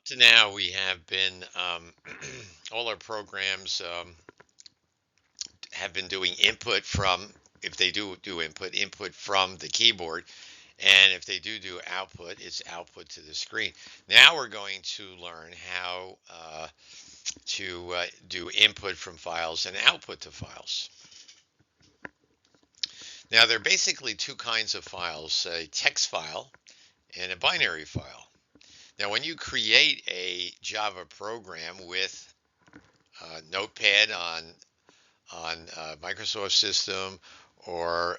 To now we have been all our programs have been doing input from, if they do input from the keyboard, and if they do output, it's output to the screen. Now we're going to learn how to do input from files and output to files. Now there are basically two kinds of files: a text file and a binary file. Now when you create a Java program with Notepad on Microsoft system, or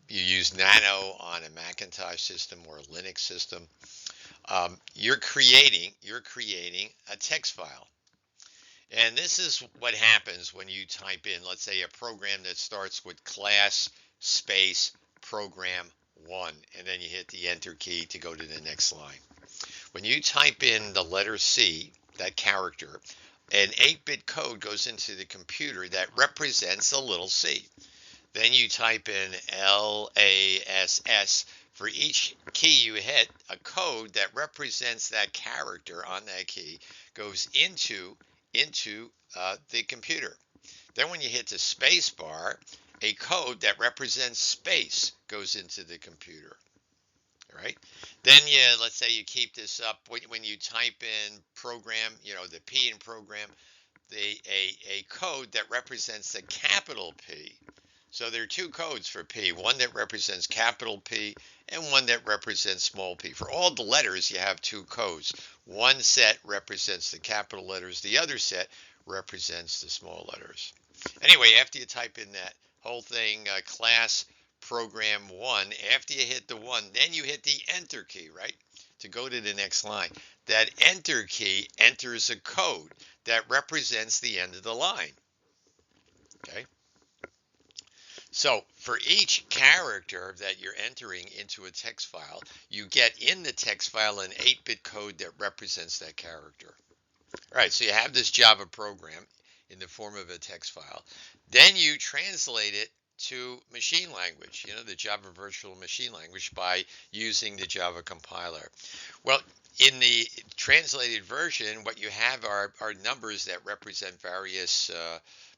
you use Nano on a Macintosh system or a Linux system, you're creating a text file. And this is what happens when you type in, let's say, a program that starts with class space program one, and then you hit the enter key to go to the next line. When you type in the letter C, that character, an 8-bit code goes into the computer that represents a little c. Then you type in LASS. For each key you hit, a code that represents that character on that key goes into the computer. Then when you hit the space bar, a code that represents space goes into the computer. Right? Then let's say you keep this up when you type in program, the P in program, a code that represents the capital P. So there are two codes for P, one that represents capital P and one that represents small p. For all the letters, you have two codes. One set represents the capital letters, the other set represents the small letters. Anyway, after you type in that whole thing, class program one, after you hit the one, then you hit the enter key, right? To go to the next line. That enter key enters a code that represents the end of the line. Okay? So for each character that you're entering into a text file, you get in the text file an 8-bit code that represents that character. All right, so you have this Java program in the form of a text file. Then you translate it to machine language, the Java virtual machine language, by using the Java compiler. Well, in the translated version, what you have are numbers that represent various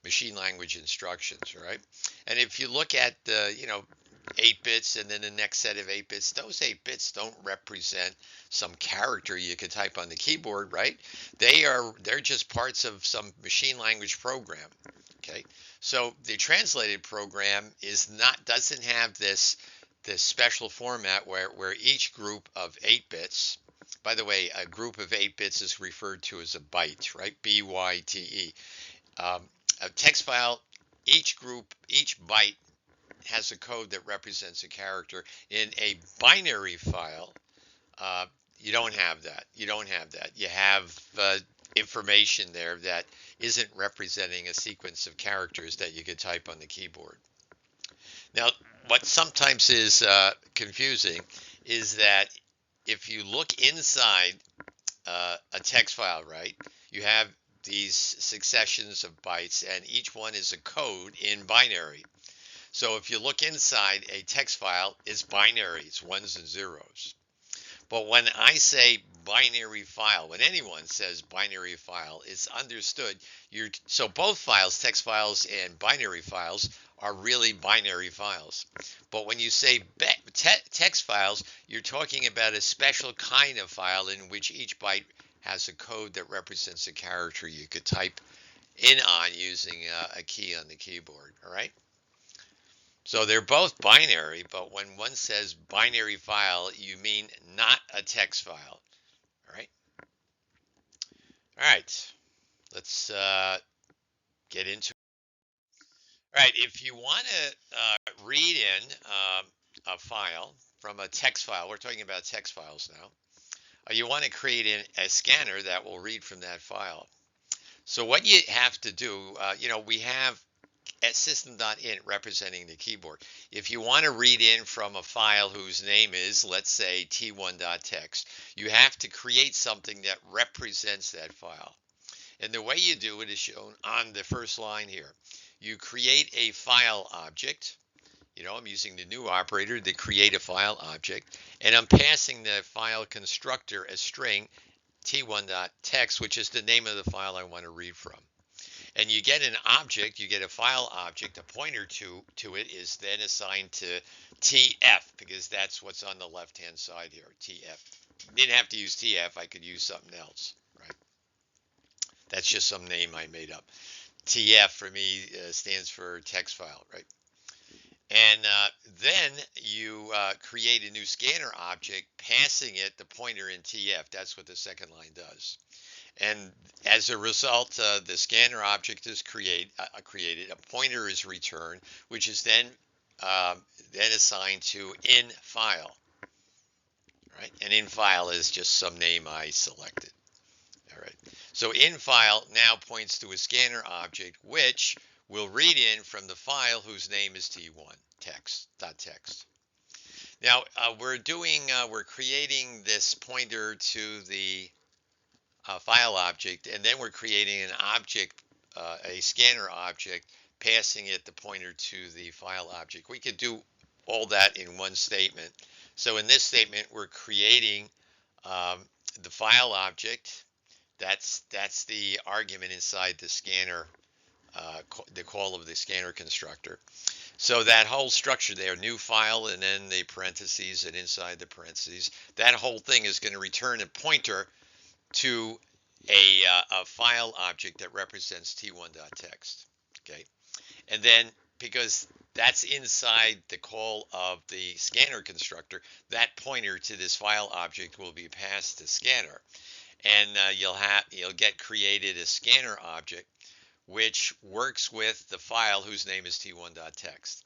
machine language instructions, right? And if you look at the, 8 bits and then the next set of 8 bits, those 8 bits don't represent some character you could type on the keyboard, right? They're just parts of some machine language program. Okay, so the translated program doesn't have this special format where each group of 8 bits. By the way, a group of 8 bits is referred to as a byte, right? B-Y-T-E. A text file, each byte has a code that represents a character. In a binary file, you don't have that. You have information there that isn't representing a sequence of characters that you could type on the keyboard. Now, what sometimes is confusing is that if you look inside a text file, right, you have these successions of bytes, and each one is a code in binary. So if you look inside a text file, it's binary, it's ones and zeros. But when I say binary file, when anyone says binary file, it's understood. So both files, text files and binary files, are really binary files. But when you say text files, you're talking about a special kind of file in which each byte has a code that represents a character you could type in on using a key on the keyboard. All right. So they're both binary, but when one says binary file, you mean not a text file. All right. All right. Let's get into it. All right. If you want to read in a file from a text file, we're talking about text files now. You want to create a scanner that will read from that file. So what you have to do, we have s13 representing the keyboard. If you want to read in from a file whose name is, let's say, t1.txt, you have to create something that represents that file. And the way you do it is shown on the first line here. You create a file object. I'm using the new operator to create a file object, and I'm passing the file constructor a string t1.text, which is the name of the file I want to read from. And you get an object, you get a file object, a pointer to it is then assigned to TF, because that's what's on the left-hand side here, TF. Didn't have to use TF, I could use something else, right? That's just some name I made up. TF for me stands for text file, right? And then you create a new scanner object, passing it the pointer in TF. That's what the second line does. And as a result, the scanner object is created. A pointer is returned, which is then assigned to in file. Right? And in file is just some name I selected. All right. So in file now points to a scanner object, which will read in from the file whose name is t1 text.text. Now we're creating this pointer to the file object, and then we're creating an object, a scanner object, passing it the pointer to the file object. We could do all that in one statement. So in this statement, we're creating the file object. That's the argument inside the scanner, the call of the scanner constructor. So that whole structure there, new file, and then the parentheses, and inside the parentheses, that whole thing is going to return a pointer to a file object that represents t1.text. Okay, and then because that's inside the call of the scanner constructor, that pointer to this file object will be passed to scanner, and you'll get created a scanner object which works with the file whose name is t1.text.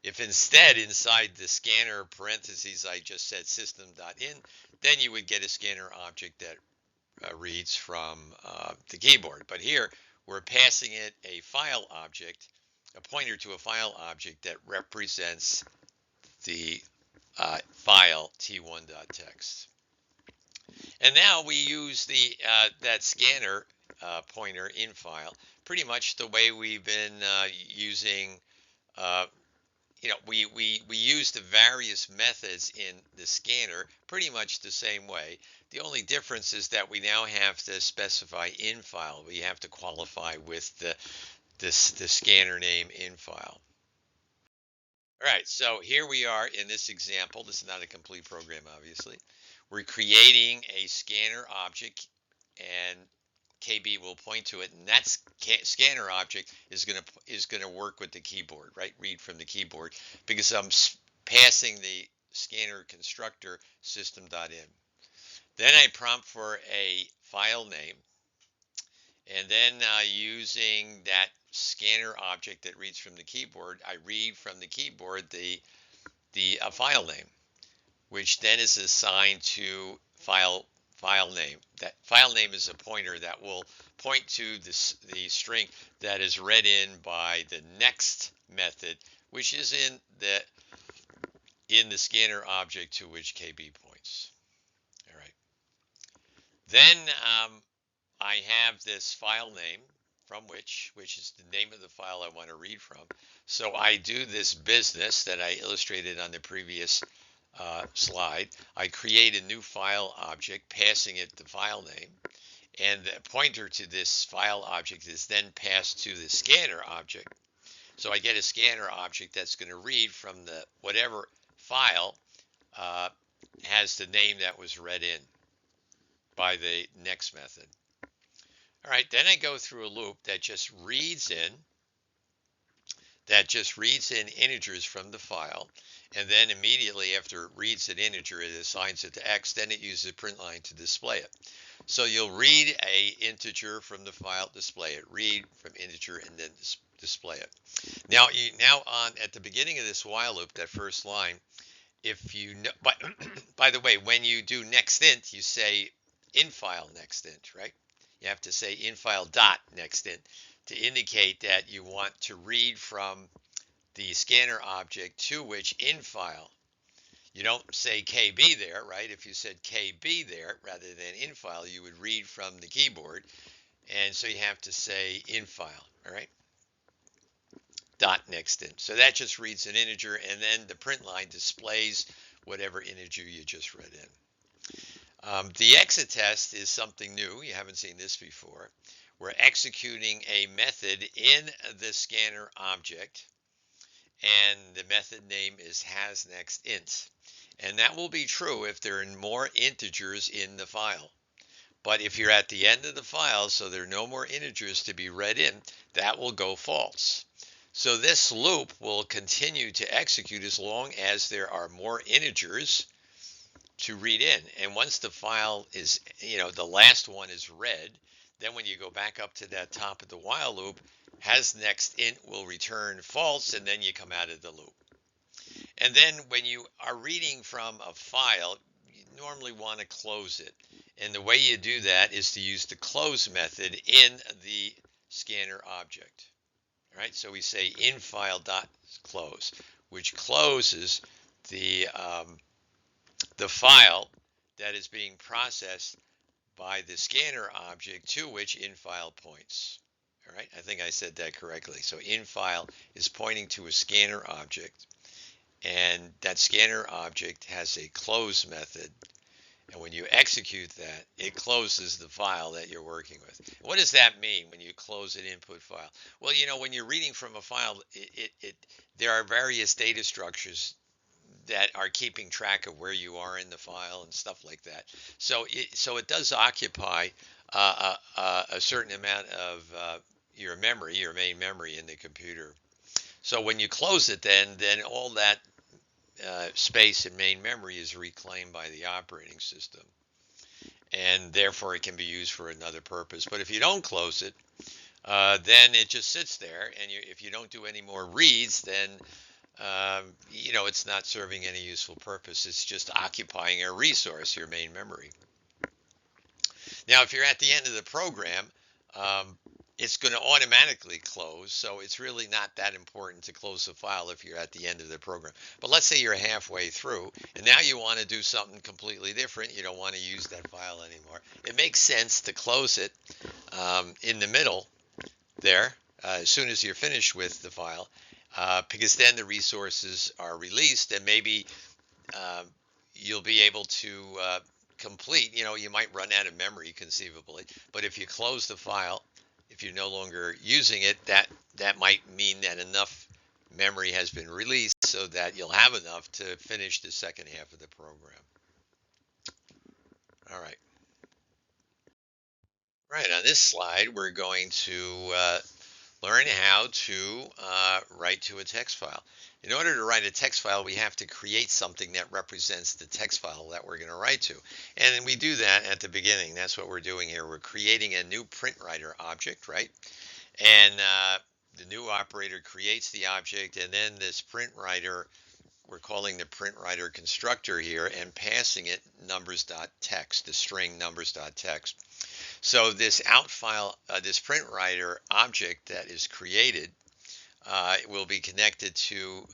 If instead inside the scanner parentheses I just said system.in, then you would get a scanner object that reads from the keyboard. But here we're passing it a file object, a pointer to a file object that represents the file t1.text. And now we use that scanner pointer in file pretty much the way we've been using. We use the various methods in the scanner pretty much the same way. The only difference is that we now have to specify in file. We have to qualify with the scanner name in file. All right, so here we are in this example. This is not a complete program, obviously. We're creating a scanner object, and KB will point to it, and that scanner object is going to work with the keyboard, right? Read from the keyboard, because I'm passing the scanner constructor system.in. Then I prompt for a file name, and then using that scanner object that reads from the keyboard, I read from the keyboard the file name, which then is assigned to file name. That file name is a pointer that will point to the string that is read in by the next method, which is in the scanner object to which KB points. All right. Then I have this file name from which is the name of the file I want to read from. So I do this business that I illustrated on the previous slide. I create a new file object, passing it the file name, and the pointer to this file object is then passed to the scanner object. So I get a scanner object that's going to read from the whatever file has the name that was read in by the next method. All right, then I go through a loop that just reads in integers from the file, and then immediately after it reads an integer, it assigns it to X, then it uses a print line to display it. So you'll read a integer from the file, display it, read from integer, and then display it. Now at the beginning of this while loop, that first line, if you know, by the way, when you do next int, you say in file next int, right? You have to say in file dot next int to indicate that you want to read from the scanner object to which in file. You don't say KB there, right? If you said KB there rather than in file, you would read from the keyboard, and so you have to say in file, all right? Dot next int. So that just reads an integer, and then the print line displays whatever integer you just read in. The exit test is something new. You haven't seen this before. We're executing a method in the scanner object, and the method name is hasNextInt. And that will be true if there are more integers in the file. But if you're at the end of the file, so there are no more integers to be read in, that will go false. So this loop will continue to execute as long as there are more integers to read in. And once the file is, the last one is read, then when you go back up to that top of the while loop, hasNextInt will return false, and then you come out of the loop. And then when you are reading from a file, you normally want to close it. And the way you do that is to use the close method in the scanner object. All right, so we say infile.close, which closes the file that is being processed by the scanner object to which infile points. All right, I think I said that correctly. So infile is pointing to a scanner object, and that scanner object has a close method. And when you execute that, it closes the file that you're working with. What does that mean when you close an input file? Well, when you're reading from a file, there are various data structures that are keeping track of where you are in the file and stuff like that. So it does occupy a certain amount of your memory, your main memory in the computer. So when you close it, then all that space in main memory is reclaimed by the operating system, and therefore it can be used for another purpose. But if you don't close it, then it just sits there, and if you don't do any more reads, then it's not serving any useful purpose. It's just occupying a resource, your main memory. Now, if you're at the end of the program, it's going to automatically close, so it's really not that important to close the file if you're at the end of the program. But let's say you're halfway through, and now you want to do something completely different. You don't want to use that file anymore. It makes sense to close it in the middle there as soon as you're finished with the file, because then the resources are released, and maybe you'll be able to complete. You might run out of memory conceivably, but if you close the file, if you're no longer using it, that might mean that enough memory has been released so that you'll have enough to finish the second half of the program. All right. Right, on this slide, we're going to learn how to write to a text file. In order to write a text file, we have to create something that represents the text file that we're going to write to. And we do that at the beginning. That's what we're doing here. We're creating a new print writer object, right? And the new operator creates the object, and then this print writer, we're calling the print writer constructor here and passing it numbers.txt, the string numbers.txt. So this out file, this print writer object that is created will be connected to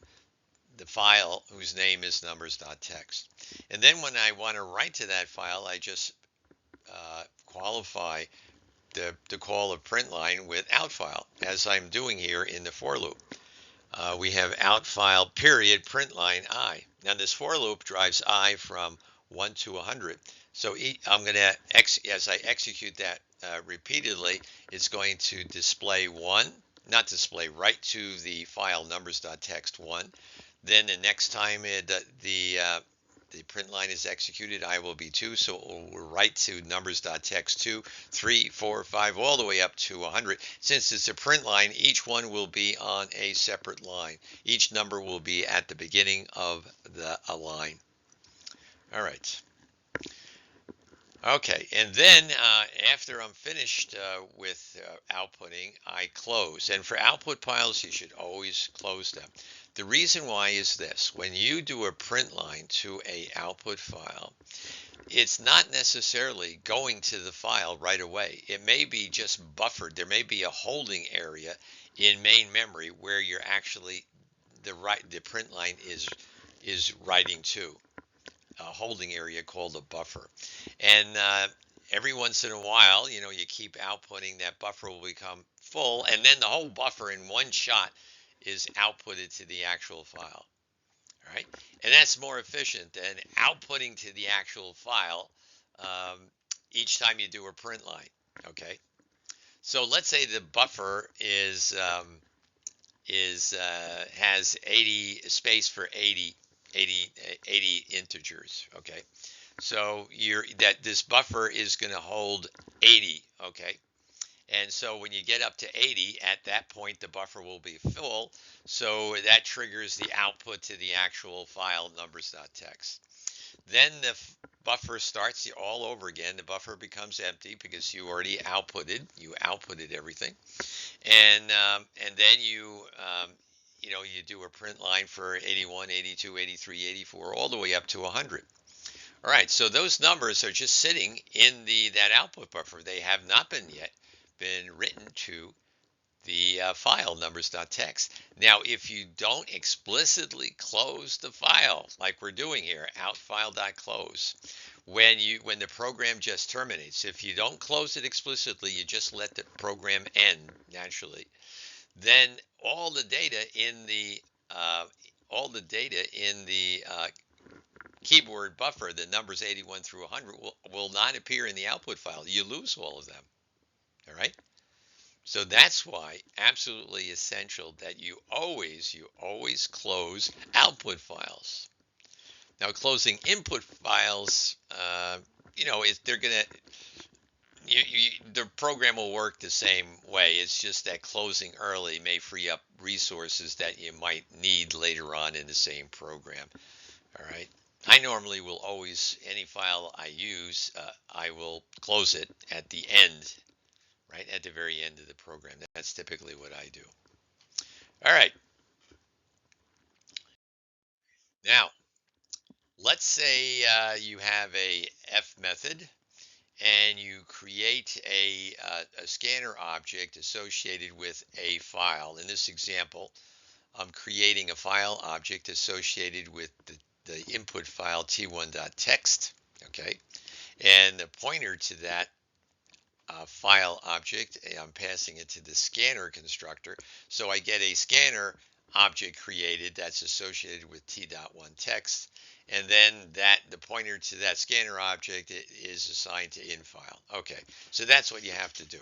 the file whose name is numbers.txt. And then when I want to write to that file, I just qualify the call of print line with out file, as I'm doing here in the for loop. We have out file period print line I. Now this for loop drives I from 1 to 100. So I'm going to, as I execute that repeatedly, it's going to display 1, not display, write to the file numbers.txt 1. Then the next time the print line is executed, I will be 2, so it will write to numbers.txt 2, 3, 4, 5, all the way up to 100. Since it's a print line, each one will be on a separate line. Each number will be at the beginning of a line. All right. Okay, and then after I'm finished with outputting, I close. And for output files, you should always close them. The reason why is this: when you do a print line to a output file, it's not necessarily going to the file right away. It may be just buffered. There may be a holding area in main memory where you're actually the print line is writing to. A holding area called a buffer. And every once in a while, you keep outputting, that buffer will become full, and then the whole buffer in one shot is outputted to the actual file. All right, and that's more efficient than outputting to the actual file um, each time you do a print line. Okay, so let's say the buffer has 80 space for 80 integers. Okay, so this buffer is going to hold 80. Okay, and so when you get up to 80, at that point, the buffer will be full. So that triggers the output to the actual file numbers.txt. Then the buffer starts all over again. The buffer becomes empty because you outputted everything. And then you do a print line for 81, 82, 83, 84, all the way up to 100. All right, so those numbers are just sitting in that output buffer. They have not been written to the file numbers.txt. Now, if you don't explicitly close the file, like we're doing here, outfile.close, when the program just terminates, if you don't close it explicitly, you just let the program end naturally, then all the data in the keyboard buffer, the numbers 81 through 100, will not appear in the output file. You lose all of them. All right. So that's why absolutely essential that you always close output files. Now, closing input files, they're gonna the program will work the same way. It's just that closing early may free up resources that you might need later on in the same program. All right. I normally will always, any file I use, I will close it at the end, right at the very end of the program. That's typically what I do. All right. Now, let's say you have a F method and you create a scanner object associated with a file. In this example, I'm creating a file object associated with the input file t1.txt. Okay, and the pointer to that file object, I'm passing it to the scanner constructor. So I get a scanner object created that's associated with t.1text, and then the pointer to that scanner object is assigned to infile. Okay, so that's what you have to do.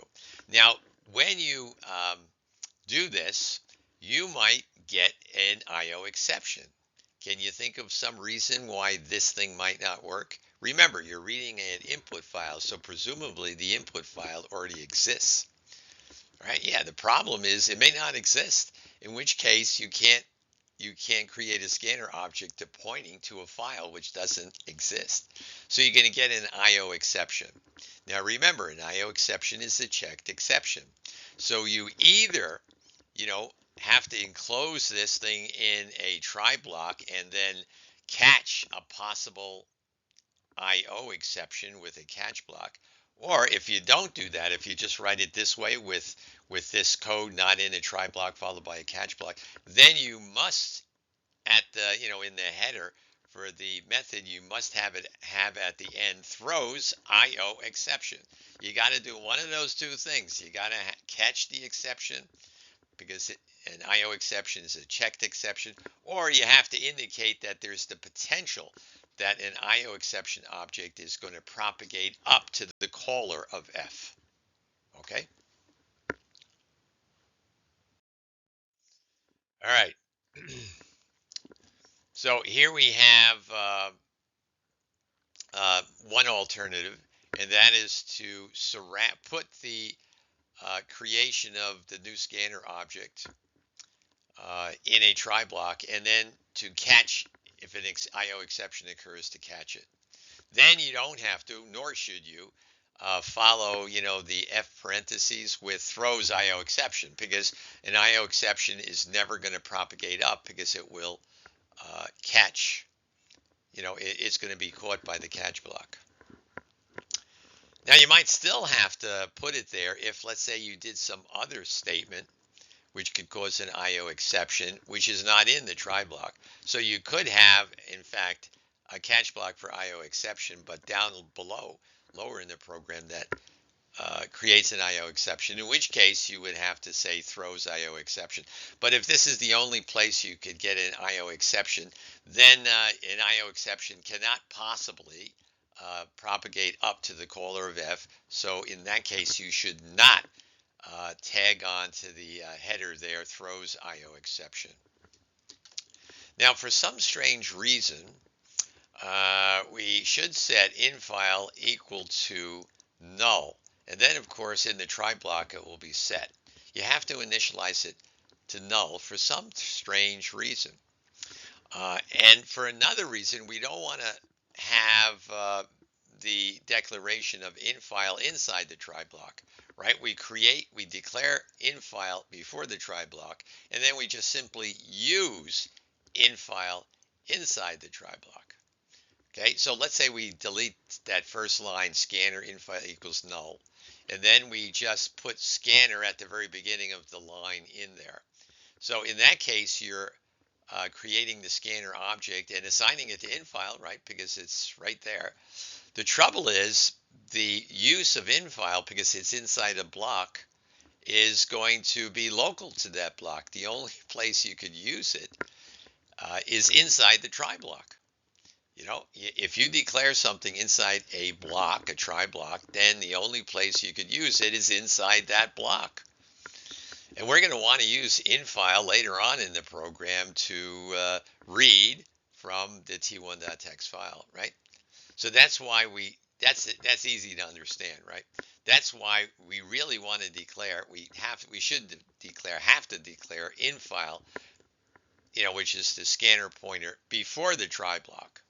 Now, when you do this, you might get an IO exception. Can you think of some reason why this thing might not work? Remember, you're reading an input file, so presumably the input file already exists, right? Yeah, the problem is it may not exist, in which case you can't create a scanner object pointing to a file which doesn't exist. So you're going to get an IO exception. Now remember, an IO exception is a checked exception. So you either, have to enclose this thing in a try block and then catch a possible IO exception with a catch block. Or if you don't do that, if you just write it this way with this code not in a try block followed by a catch block, then you must in the header for the method, you must have at the end throws IO exception. You got to do one of those two things. You got to catch the exception because an IO exception is a checked exception, or you have to indicate that there's the potential that an IO exception object is going to propagate up to the caller of F. Okay? All right. So here we have one alternative, and that is to put the creation of the new scanner object in a try block, and then to catch if an IO exception occurs to catch it. Then you don't have to, nor should you, follow, the F parentheses with throws IO exception, because an IO exception is never going to propagate up because it will catch, it's going to be caught by the catch block. Now you might still have to put it there if, let's say, you did some other statement which could cause an IO exception, which is not in the try block. So you could have, in fact, a catch block for IO exception, but down below, lower in the program, that creates an IO exception, in which case you would have to say throws IO exception. But if this is the only place you could get an IO exception, then an IO exception cannot possibly propagate up to the caller of F. So in that case, you should not tag on to the header there, throws IO exception. Now, for some strange reason, we should set infile equal to null. And then, of course, in the try block, it will be set. You have to initialize it to null for some strange reason. And for another reason, we don't want to have the declaration of infile inside the try block, right? We declare infile before the try block, and then we just simply use infile inside the try block. Okay, so let's say we delete that first line, scanner infile equals null, and then we just put scanner at the very beginning of the line in there. So in that case, you're creating the scanner object and assigning it to infile, right? Because it's right there. The trouble is the use of infile, because it's inside a block, is going to be local to that block. The only place you could use it is inside the try block. You know, if you declare something inside a block, a try block, then the only place you could use it is inside that block. And we're going to want to use infile later on in the program to read from the t1.txt file, right? So that's why that's easy to understand, right? That's why we really want to declare, have to declare infile, you know, which is the scanner pointer before the try block.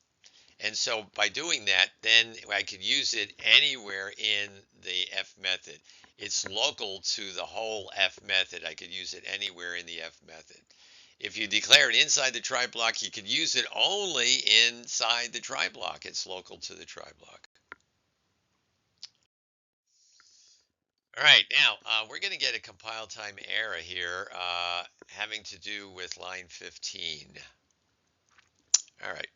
And so by doing that, then I could use it anywhere in the F method. It's local to the whole F method. I could use it anywhere in the F method. If you declare it inside the try block, you could use it only inside the try block. It's local to the try block. All right, now we're going to get a compile time error here having to do with line 15. All right,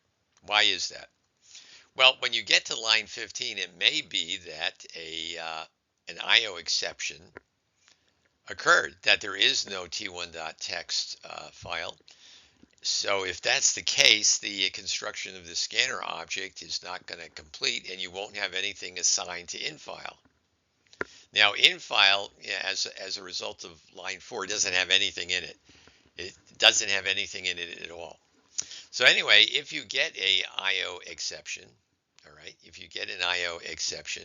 why is that? Well, when you get to line 15, it may be that an IO exception occurred, that there is no t1.txt file. So if that's the case, the construction of the scanner object is not going to complete, and you won't have anything assigned to infile. Now, infile, as a result of line 4, doesn't have anything in it. It doesn't have anything in it at all. So anyway, if you get a IO exception, all right, if you get an IO exception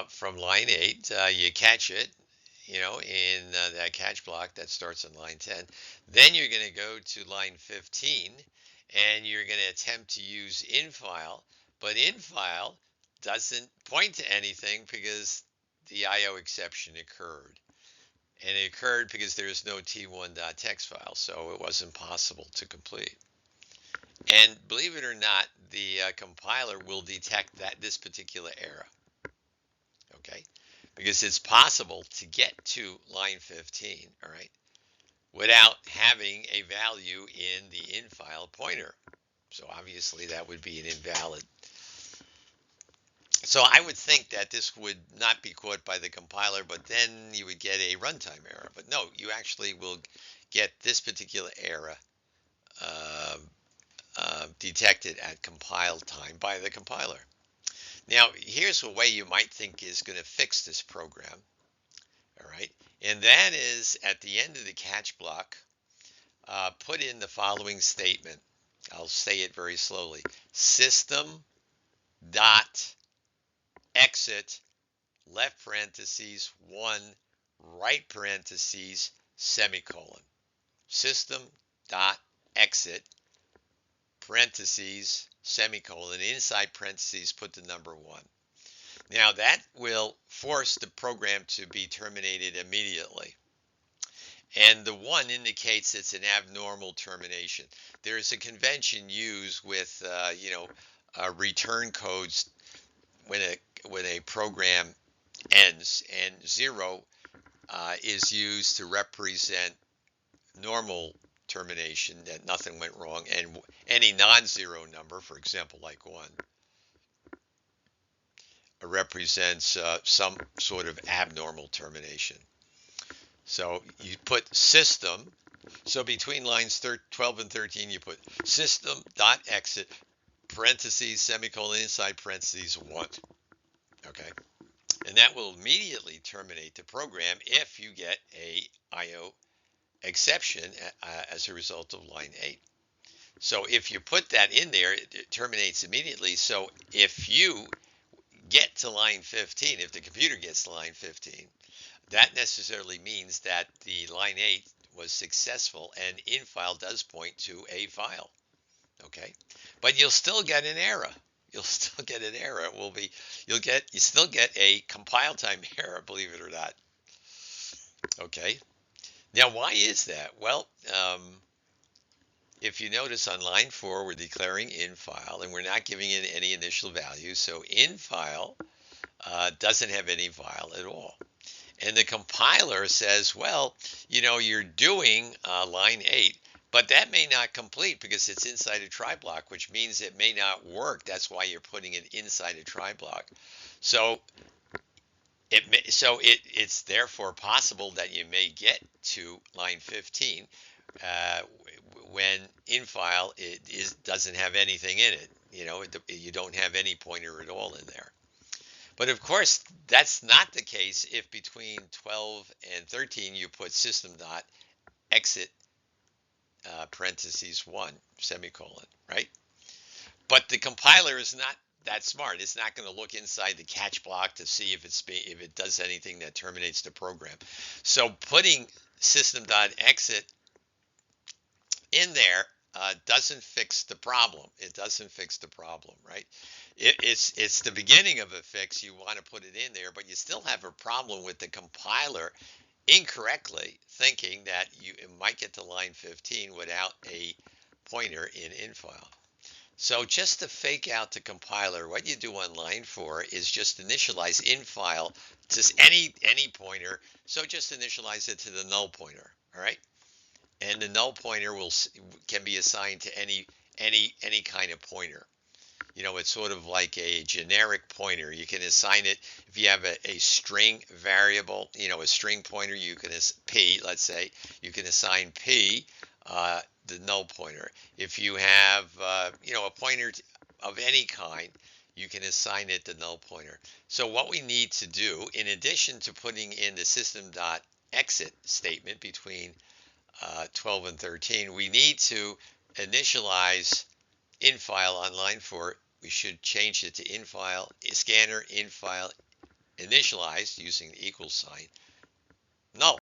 from line 8, you catch it, you know, in that catch block that starts on line 10. Then you're going to go to line 15, and you're going to attempt to use infile, but infile doesn't point to anything because the IO exception occurred. And it occurred because there's no t1.txt file, so it wasn't possible to complete. And believe it or not, the compiler will detect this particular error, okay? Because it's possible to get to line 15, all right, without having a value in the infile pointer. So obviously that would be an invalid. So I would think that this would not be caught by the compiler, but then you would get a runtime error. But no, you actually will get this particular error detected at compile time by the compiler. Now, here's a way you might think is going to fix this program, all right? And that is at the end of the catch block, put in the following statement. I'll say it very slowly. System dot exit left parentheses 1 right parentheses semicolon. System dot exit parentheses semicolon, inside parentheses put the number 1. Now that will force the program to be terminated immediately. And the 1 indicates it's an abnormal termination. There is a convention used with return codes when a program ends, and 0 is used to represent normal termination, that nothing went wrong, and any non-zero number, for example, like 1, represents some sort of abnormal termination. So you put system. So between lines 12 and 13, you put system.exit parentheses, semicolon, inside parentheses, 1. Okay. And that will immediately terminate the program if you get a IO exception as a result of line 8. So if you put that in there, it terminates immediately. So if you get to line 15, if the computer gets to line 15, that necessarily means that the line 8 was successful, and in file does point to a file. Okay, but you'll still get an error. You'll still get an error. It will be you still get a compile time error, believe it or not. Okay. Now, why is that? Well, if you notice on line 4, we're declaring in file, and we're not giving it any initial value. So in file doesn't have any file at all. And the compiler says, well, you're doing line 8, but that may not complete because it's inside a try block, which means it may not work. That's why you're putting it inside a try block. So it's therefore possible that you may get to line 15 when in file doesn't have anything in it. You don't have any pointer at all in there. But of course, that's not the case if between 12 and 13 you put system.exit parentheses 1 semicolon, right? But the compiler is not that smart. It's not going to look inside the catch block to see if it does anything that terminates the program. So putting system.exit in there doesn't fix the problem. It doesn't fix the problem, right? It's the beginning of a fix. You want to put it in there, but you still have a problem with the compiler incorrectly thinking that you might get to line 15 without a pointer in file. So just to fake out the compiler, what you do on line 4 is just initialize in file to any pointer. So just initialize it to the null pointer, all right? And the null pointer can be assigned to any kind of pointer. It's sort of like a generic pointer. You can assign it if you have a string variable, a string pointer. You can p, let's say, you can assign p the null pointer. If you have a pointer of any kind, you can assign it the null pointer. So what we need to do, in addition to putting in the system.exit statement between 12 and 13, we need to initialize in file on line 4. We should change it to in file, scanner in file initialized using the equal sign, null.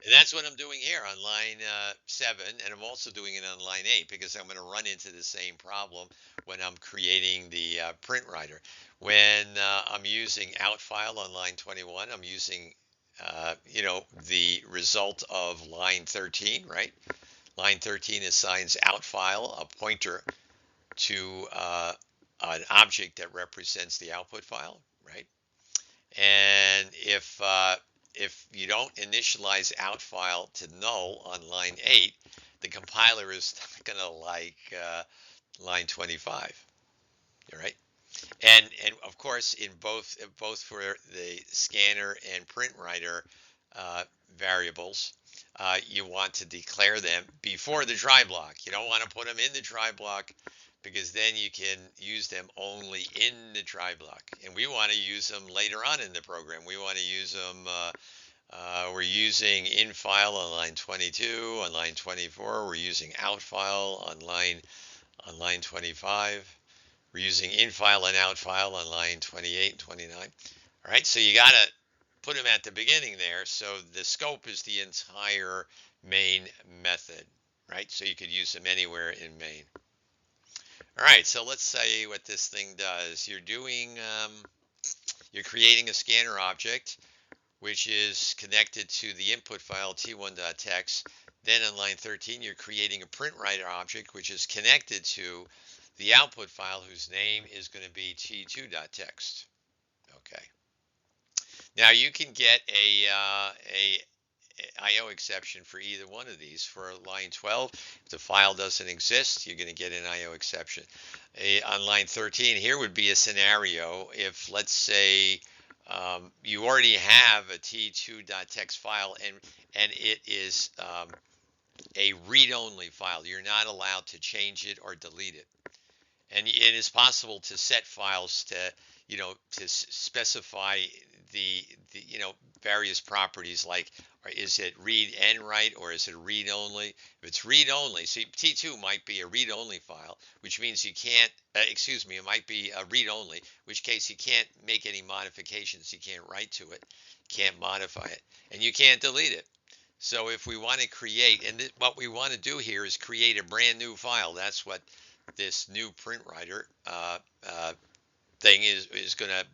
And that's what I'm doing here on line 7, and I'm also doing it on line 8 because I'm going to run into the same problem when I'm creating the print writer. When I'm using out file on line 21, I'm using the result of line 13, right? Line 13 assigns out file a pointer to an object that represents the output file, right? And if you don't initialize out file to null on line 8, the compiler is not going to like line 25, all right? And of course, in both for the scanner and print writer variables, you want to declare them before the try block. You don't want to put them in the try block because then you can use them only in the try block. And we want to use them later on in the program. We want to use them, we're using in file on line 22, on line 24, we're using out file on line 25. We're using in file and out file on line 28 and 29. All right, so you got to put them at the beginning there. So the scope is the entire main method, right? So you could use them anywhere in main. All right, so let's say what this thing does. You're creating a scanner object, which is connected to the input file t1.txt. Then on line 13, you're creating a print writer object, which is connected to the output file, whose name is going to be t2.txt. Okay. Now you can get a IO exception for either one of these. For line 12, if the file doesn't exist, you're going to get an IO exception. On line 13, here would be a scenario if, let's say, you already have a t2.txt file and it is a read-only file. You're not allowed to change it or delete it. And it is possible to set files to, to specify the various properties, like, is it read and write, or is it read only? If it's read only, see, T2 might be a read only file, which means you can't, excuse me, it might be a read only, which case you can't make any modifications. You can't write to it, can't modify it, and you can't delete it. So if we want to create, and what we want to do here is create a brand new file. That's what this new print writer thing is going to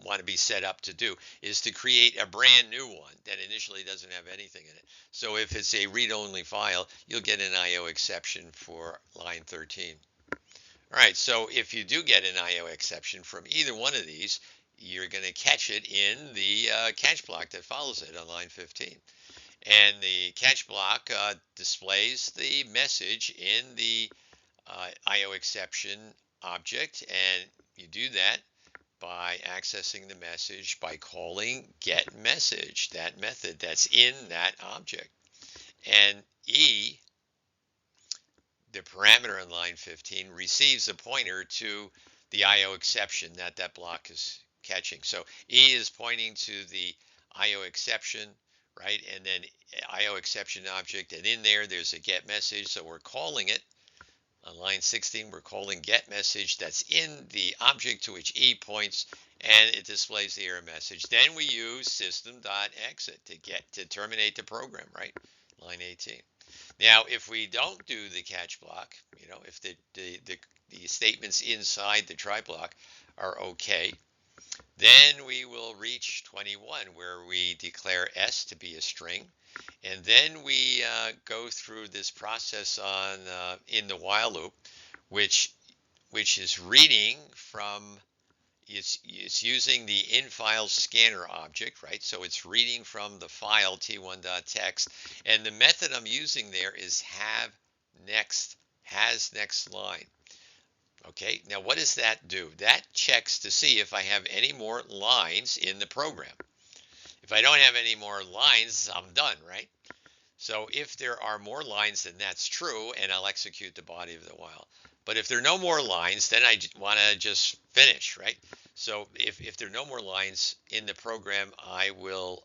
want to be set up to do, is to create a brand new one that initially doesn't have anything in it. So if it's a read-only file, you'll get an IO exception for line 13. All right, so if you do get an IO exception from either one of these, you're going to catch it in the catch block that follows it on line 15. And the catch block displays the message in the IO exception object, and you do that by accessing the message by calling getMessage, that method that's in that object. And E, the parameter on line 15, receives a pointer to the IO exception that that block is catching. So E is pointing to the IO exception, right? And then IO exception object, and in there's a get message, so we're calling it. On line 16, we're calling get message that's in the object to which E points, and it displays the error message. Then we use system.exit to terminate the program, right? Line 18. Now, if we don't do the catch block, if the statements inside the try block are okay, then we will reach 21, where we declare S to be a string. And then we go through this process on in the while loop, which is reading from, it's using the in-file scanner object, right? So it's reading from the file t1.txt, and the method I'm using there is has next line. Okay, now what does that do? That checks to see if I have any more lines in the program. If I don't have any more lines, I'm done, right? So if there are more lines, then that's true, and I'll execute the body of the while. But if there are no more lines, then I want to just finish, right? So if there are no more lines in the program, I will,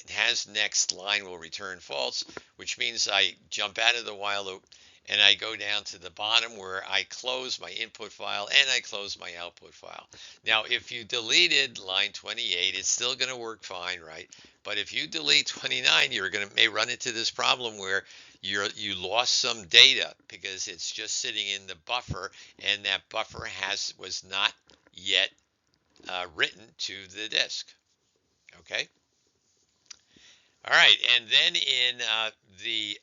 has next line will return false, which means I jump out of the while loop, and I go down to the bottom where I close my input file and I close my output file. Now, if you deleted line 28, it's still going to work fine, right? But if you delete 29, you're may run into this problem where you lost some data because it's just sitting in the buffer, and that buffer was not yet written to the disk. Okay. All right, and then in the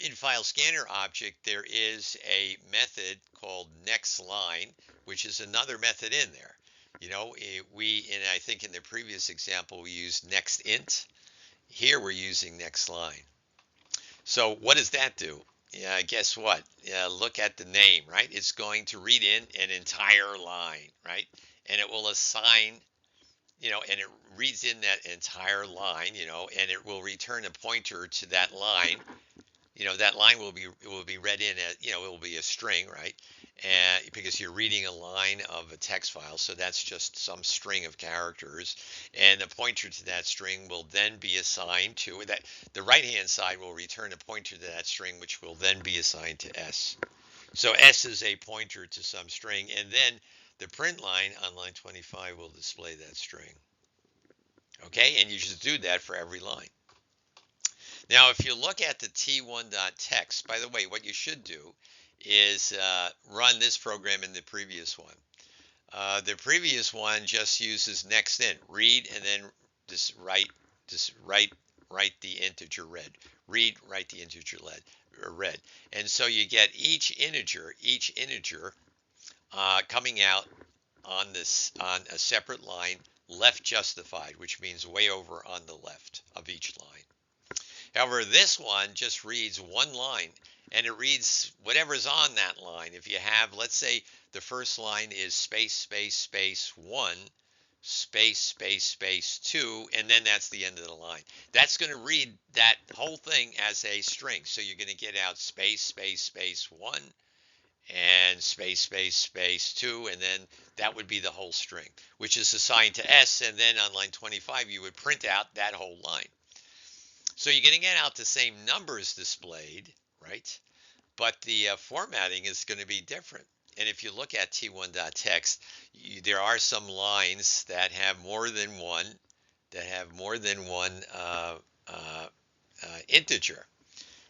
in-file scanner object, there is a method called nextLine, which is another method in there. I think in the previous example, we used nextInt. Here we're using nextLine. So what does that do? Yeah, guess what? Look at the name, right? It's going to read in an entire line, right? And it will assign, and it reads in that entire line, and it will return a pointer to that line. That line will be read in as, it will be a string, right? And because you're reading a line of a text file, so that's just some string of characters, and the pointer to that string will then be assigned to that. The right-hand side will return a pointer to that string, which will then be assigned to S. So S is a pointer to some string, and then the print line on line 25 will display that string. Okay, and you should do that for every line. Now, if you look at the t1.txt, by the way, what you should do is run this program in the previous one. The previous one just uses nextInt, read, and then just write the integer read. Read, write the integer read. And so you get each integer coming out on a separate line, left justified, which means way over on the left of each line. However, this one just reads one line, and it reads whatever's on that line. If you have, let's say the first line is space, space, space, 1, space, space, space 2, and then that's the end of the line. That's going to read that whole thing as a string. So you're going to get out space, space, space 1, and space, space, space 2, and then that would be the whole string, which is assigned to S, and then on line 25, you would print out that whole line. So you're going to get out the same numbers displayed, right? But the formatting is going to be different. And if you look at T1.text, there are some lines that have more than one, integer.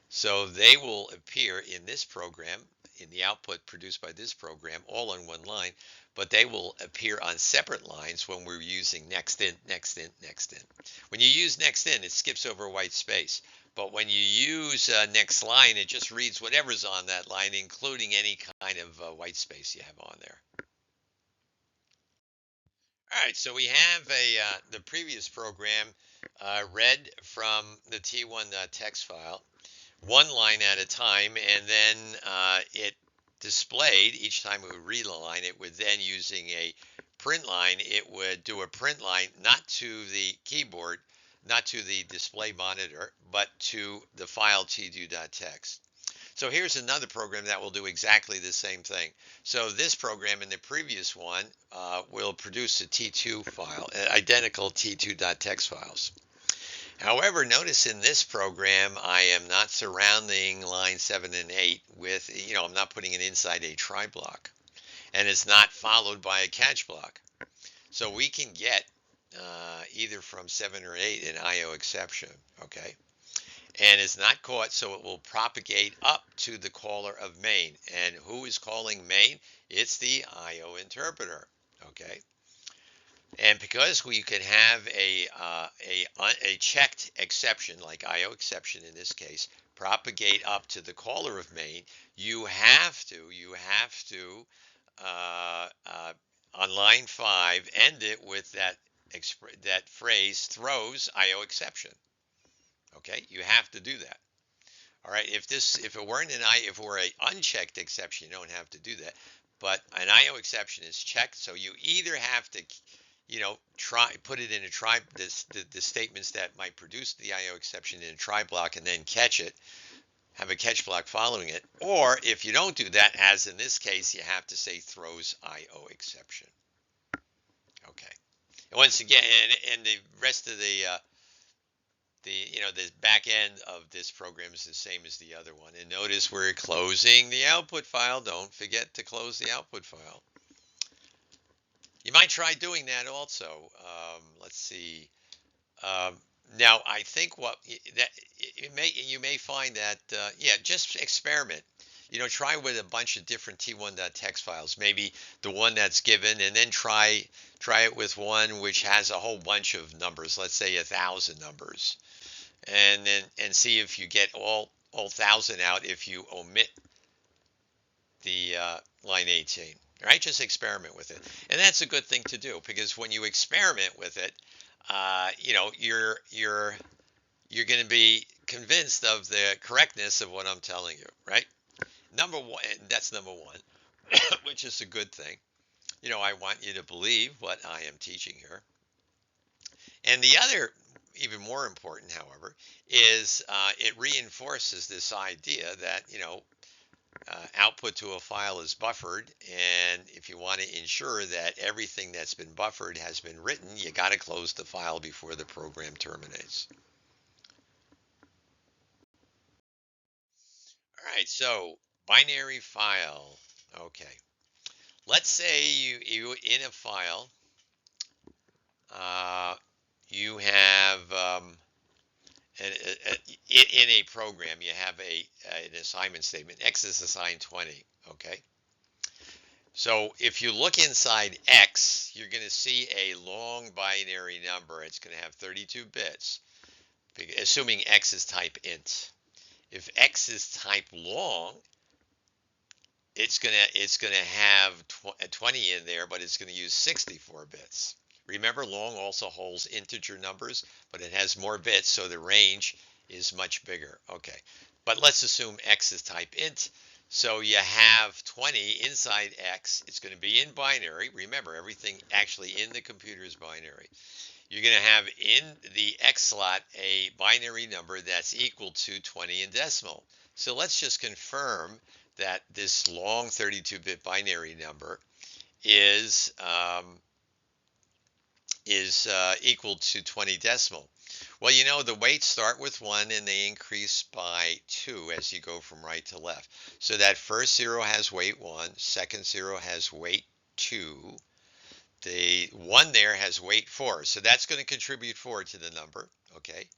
So they will appear in this program, in the output produced by this program, all on one line, but they will appear on separate lines when we're using next int, next int, next int. When you use next int, it skips over white space. But when you use next line, it just reads whatever's on that line, including any kind of white space you have on there. All right, so we have the previous program read from the T1.text file, one line at a time, and then it displayed each time it would read a line. It would then, using a print line, it would do a print line not to the keyboard, not to the display monitor, but to the file t2.text. So here's another program that will do exactly the same thing. So this program and the previous one will produce a T2 file, identical T2.text files. However, notice in this program, I am not surrounding line 7 and 8 with, I'm not putting it inside a try block. And it's not followed by a catch block. So we can get either from 7 or 8 an IO exception, okay? And it's not caught, so it will propagate up to the caller of main. And who is calling main? It's the IO interpreter, okay? And because we could have a checked exception, like IO exception in this case, propagate up to the caller of main, you have to on line 5 end it with that phrase throws IO exception. Okay, you have to do that. All right, if it weren't if it were an unchecked exception, you don't have to do that. But an IO exception is checked, so you either have to put it in a try, the statements that might produce the IO exception in a try block and then catch it, have a catch block following it. Or if you don't do that, as in this case, you have to say throws IO exception. Okay. And once again, and the rest of the back end of this program is the same as the other one. And notice we're closing the output file. Don't forget to close the output file. You might try doing that also. Let's see. Now, I think you may find that just experiment. Try with a bunch of different T1.text files. Maybe the one that's given, and then try it with one which has a whole bunch of numbers. Let's say 1,000 numbers, and see if you get all 1,000 out if you omit the line 18. Right? Just experiment with it. And that's a good thing to do, because when you experiment with it, you're going to be convinced of the correctness of what I'm telling you, right? Number one, that's number one, which is a good thing. I want you to believe what I am teaching here. And the other, even more important, however, is it reinforces this idea that, output to a file is buffered, and if you want to ensure that everything that's been buffered has been written, you got to close the file before the program terminates. All right, so binary file. Okay, let's say you in a file, you have in a program, you have an assignment statement. X is assigned 20, okay? So if you look inside X, you're going to see a long binary number. It's going to have 32 bits, assuming X is type int. If X is type long, it's going to have 20 in there, but it's going to use 64 bits. Remember, long also holds integer numbers, but it has more bits, so the range is much bigger. Okay, but let's assume X is type int. So you have 20 inside X. It's going to be in binary. Remember, everything actually in the computer is binary. You're going to have in the X slot a binary number that's equal to 20 in decimal. So let's just confirm that this long 32-bit binary number is equal to 20 decimal. Well, you know, the weights start with 1 and they increase by 2 as you go from right to left. So that first zero has weight 1, second zero has weight 2, the 1 there has weight 4. So that's going to contribute 4 to the number, okay?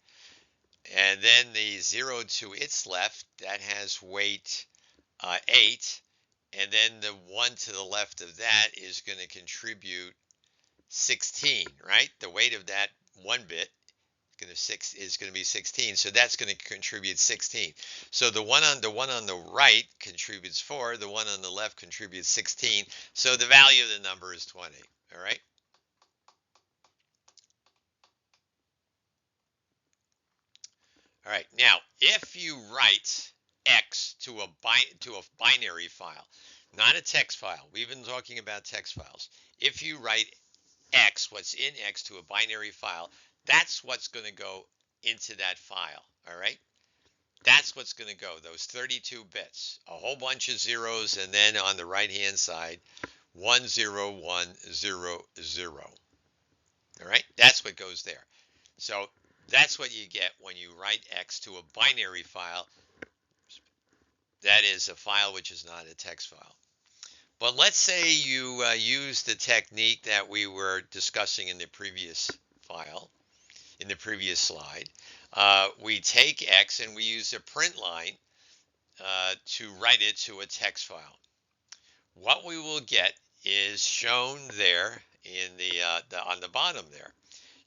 And then the 0 to its left, that has weight 8. And then the 1 to the left of that is going to contribute 16, right? The weight of that 1 bit is going to be 16, so that's going to contribute 16. So the one on the right contributes 4, the one on the left contributes 16, so the value of the number is 20. All right. All right. Now, if you write X to a binary file, not a text file. We've been talking about text files. If you write X, what's in X to a binary file, that's what's going to go into that file. All right. That's what's going to go, those 32 bits, a whole bunch of zeros, and then on the right-hand side, 10100. All right, that's what goes there. So that's what you get when you write X to a binary file. That is a file which is not a text file. But let's say you use the technique that we were discussing in the previous file, in the previous slide. We take X and we use a print line to write it to a text file. What we will get is shown there in on the bottom there.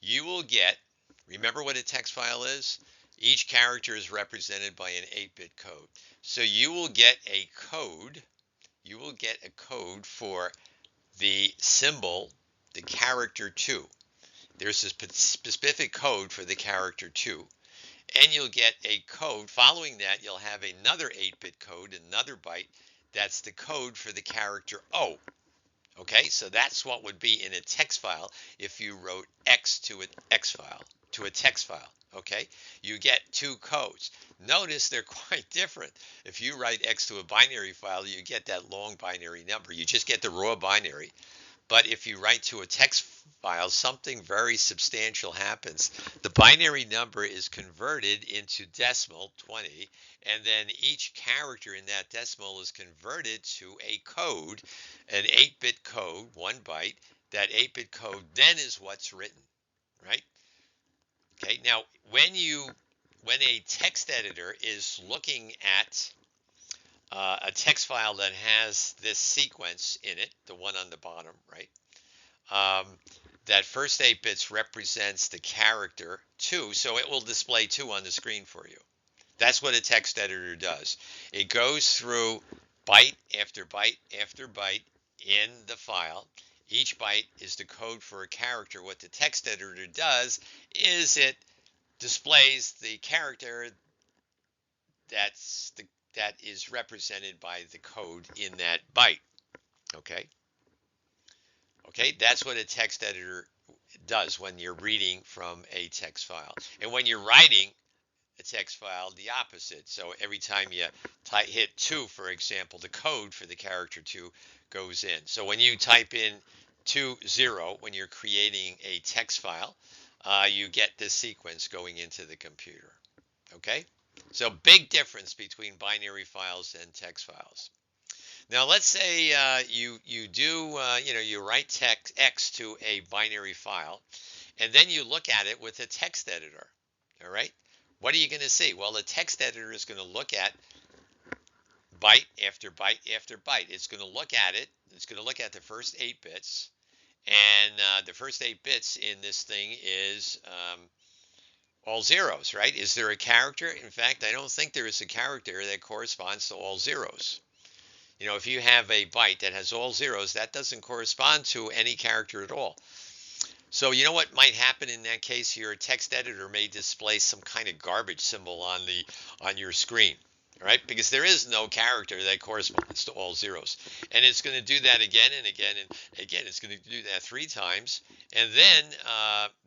You will get, remember what a text file is? Each character is represented by an 8-bit code. So you will get a code. You will get a code for the symbol, the character 2. There's a specific code for the character 2. And you'll get a code. Following that, you'll have another 8-bit code, another byte. That's the code for the character O. Okay, so that's what would be in a text file if you wrote X to an X file, to a text file. Okay, you get 2 codes. Notice they're quite different. If you write X to a binary file, you get that long binary number. You just get the raw binary. But if you write to a text file, something very substantial happens. The binary number is converted into decimal, 20, and then each character in that decimal is converted to a code, an 8-bit code, 1 byte. That 8-bit code then is what's written, right? Okay, now when a text editor is looking at a text file that has this sequence in it, the one on the bottom, right? That first 8 bits represents the character 2, so it will display 2 on the screen for you. That's what a text editor does. It goes through byte after byte after byte in the file. Each byte is the code for a character. What the text editor does is it displays the character that is represented by the code in that byte. Okay? Okay, that's what a text editor does when you're reading from a text file. And when you're writing a text file, the opposite. So every time you hit 2, for example, the code for the character 2 goes in. So when you type in 20, when you're creating a text file, you get this sequence going into the computer. Okay? So big difference between binary files and text files. Now let's say you write text X to a binary file, and then you look at it with a text editor. All right, what are you going to see? Well, the text editor is going to look at byte after byte after byte. It's going to look at it. It's going to look at the first 8 bits, and the first 8 bits in this thing is all zeros, right? Is there a character? In fact, I don't think there is a character that corresponds to all zeros. You know, if you have a byte that has all zeros, that doesn't correspond to any character at all. So you know what might happen in that case? Your text editor may display some kind of garbage symbol on your screen, All right, because there is no character that corresponds to all zeros. And it's going to do that again and again and again. It's going to do that 3 times. And then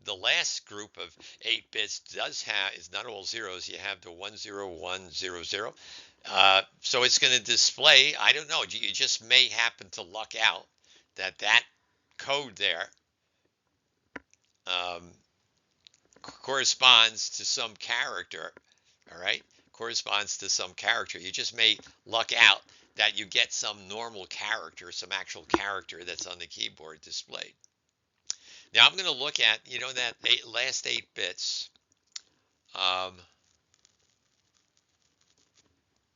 the last group of 8 bits is not all zeros. You have the 10100. So it's going to display, I don't know, you just may happen to luck out that code there um, corresponds to some character. All right, corresponds to some character. You just may luck out that you get some normal character, some actual character that's on the keyboard displayed. Now I'm going to look at, that last 8 bits. Um,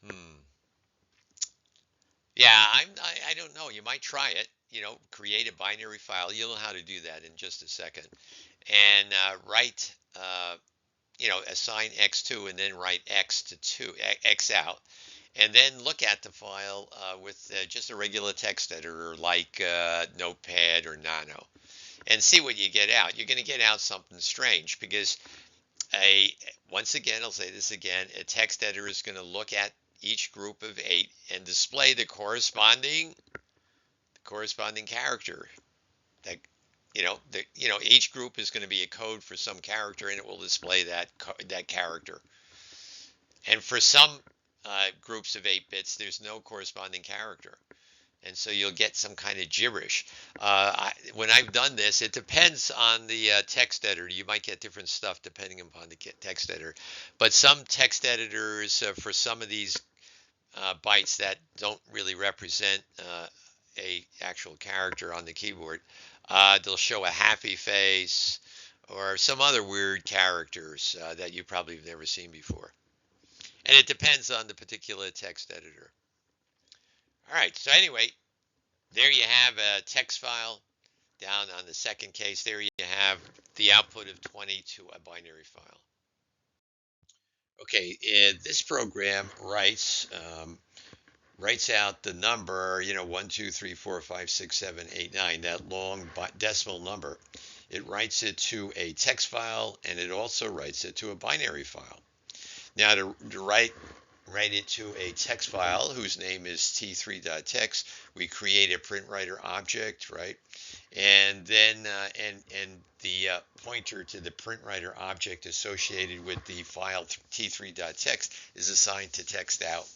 hmm. Yeah, I don't know. You might try it. Create a binary file. You'll know how to do that in just a second. And write, assign x2 and then write x to 2, x out. And then look at the file with just a regular text editor like Notepad or Nano, and see what you get out. You're going to get out something strange because once again, I'll say this again, a text editor is going to look at each group of 8 and display the corresponding character. That each group is going to be a code for some character, and it will display that character. And for some groups of 8 bits, there's no corresponding character. And so you'll get some kind of gibberish. When I've done this, it depends on the text editor. You might get different stuff depending upon the text editor. But some text editors, for some of these bytes that don't really represent a actual character on the keyboard, they'll show a happy face or some other weird characters that you probably have never seen before. And it depends on the particular text editor. All right, so anyway, there you have a text file. Down on the second case, there you have the output of 20 to a binary file. Okay, this program writes out the number, 1, 2, 3, 4, 5, 6, 7, 8, 9, that long decimal number. It writes it to a text file, and it also writes it to a binary file. Now, to write it to a text file whose name is t3.text, we create a print writer object, right? And then and the pointer to the print writer object associated with the file t3.text is assigned to text out.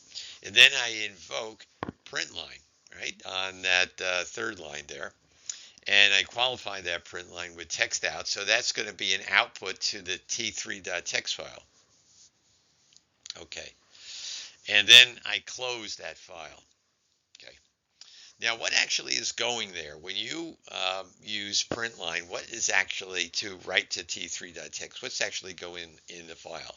And then I invoke print line, right, on that third line there. And I qualify that print line with text out. So that's going to be an output to the t3.text file. Okay. And then I close that file. Okay. Now, what actually is going there? When you use print line, what is actually to write to t3.text? What's actually going in the file?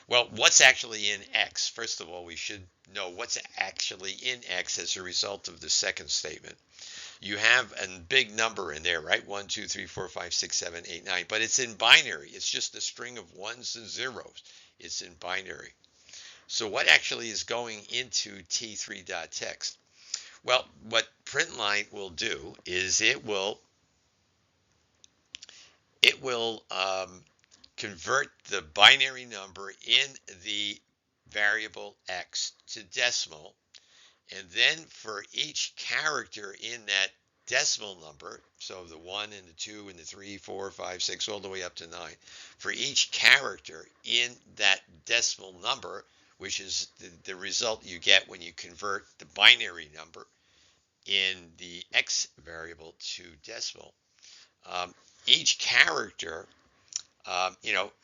Well, what's actually in X? First of all, we should know what's actually in X as a result of the second statement. You have a big number in there, right? 1, 2, 3, 4, 5, 6, 7, 8, 9. But it's in binary. It's just a string of ones and zeros. It's in binary. So what actually is going into t3.text? Well, what printline will do is it will convert the binary number in the variable x to decimal, and then for each character in that decimal number, so the 1 and the 2 and the 3, 4, 5, 6, all the way up to 9, for each character in that decimal number, which is the result you get when you convert the binary number in the x variable to decimal. Each character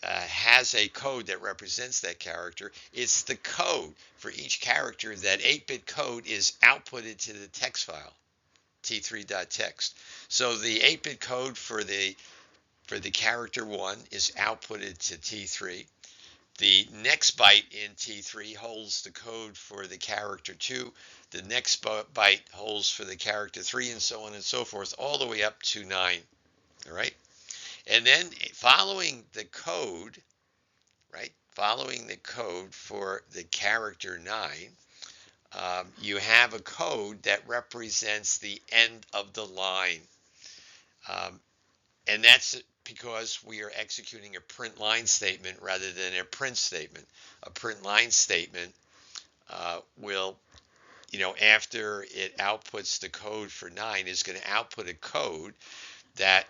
has a code that represents that character. It's the code for each character. That 8-bit code is outputted to the text file, t3.text. So the 8-bit code for the character 1 is outputted to t3. The next byte in t3 holds the code for the character 2. The next byte holds for the character 3, and so on and so forth, all the way up to 9. All right? And then following the code, right, following the code for the character 9, you have a code that represents the end of the line. And that's because we are executing a print line statement rather than a print statement. A print line statement will, after it outputs the code for 9, is going to output a code that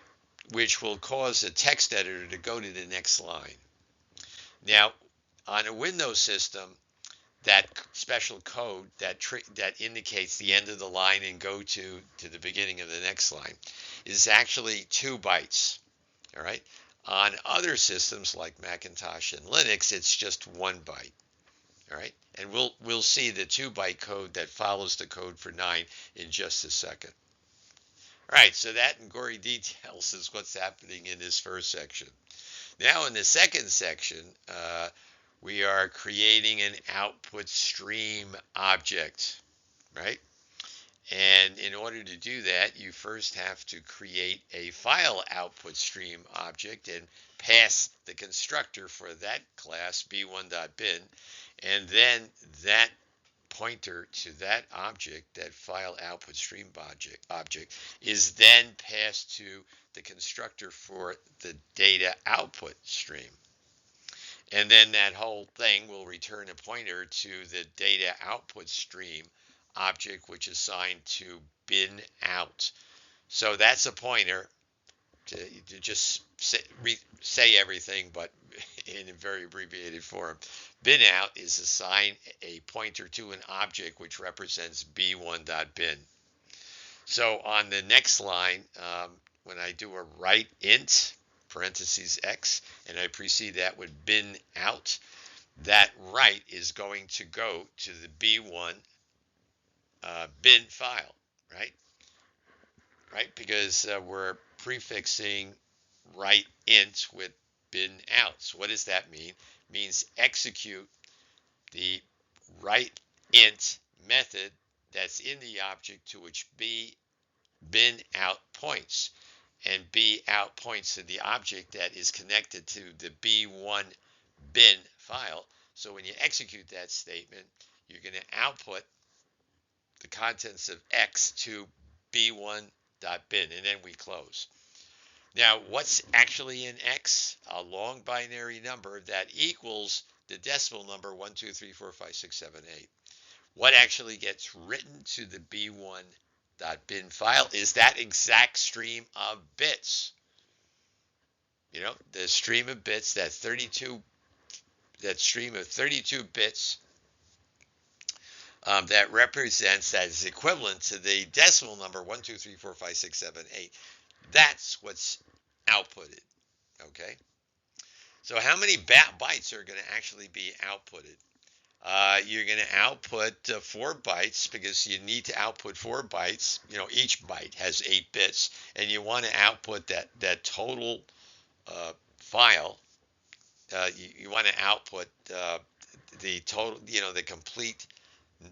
which will cause a text editor to go to the next line. Now, on a Windows system, that special code that indicates the end of the line and go to the beginning of the next line is actually 2 bytes. All right. On other systems like Macintosh and Linux, it's just 1 byte. All right. And we'll see the 2-byte code that follows the code for 9 in just a second. All right. So that in gory details is what's happening in this first section. Now in the second section, we are creating an output stream object, right? And in order to do that, you first have to create a file output stream object and pass the constructor for that class, b1.bin, and then that pointer to that object, that file output stream object, is then passed to the constructor for the data output stream. And then that whole thing will return a pointer to the data output stream object, which is assigned to bin out. So that's a pointer to just say everything, but in a very abbreviated form. Bin out is assigned a pointer to an object which represents b1.bin. So on the next line, when I do a write int, parentheses x, and I precede that with bin out, that write is going to go to the b1 bin file, right? Right, because we're prefixing write int with bin out. So what does that mean? It means execute the write int method that's in the object to which bin out points. And b out points to the object that is connected to the b1 bin file. So when you execute that statement, you're going to output the contents of x to b1.bin, and then we close. Now, what's actually in x? A long binary number that equals the decimal number 1, 2, 3, 4, 5, 6, 7, 8. What actually gets written to the b1.bin file is that exact stream of bits. The stream of bits, that stream of 32 bits that represents, that is equivalent to the decimal number 1, 2, 3, 4, 5, 6, 7, 8. That's what's outputted. Okay. So how many bytes are going to actually be outputted? You're going to output 4 bytes because you need to output 4 bytes. Each byte has 8 bits, and you want to output that total file. You want to output the total, the complete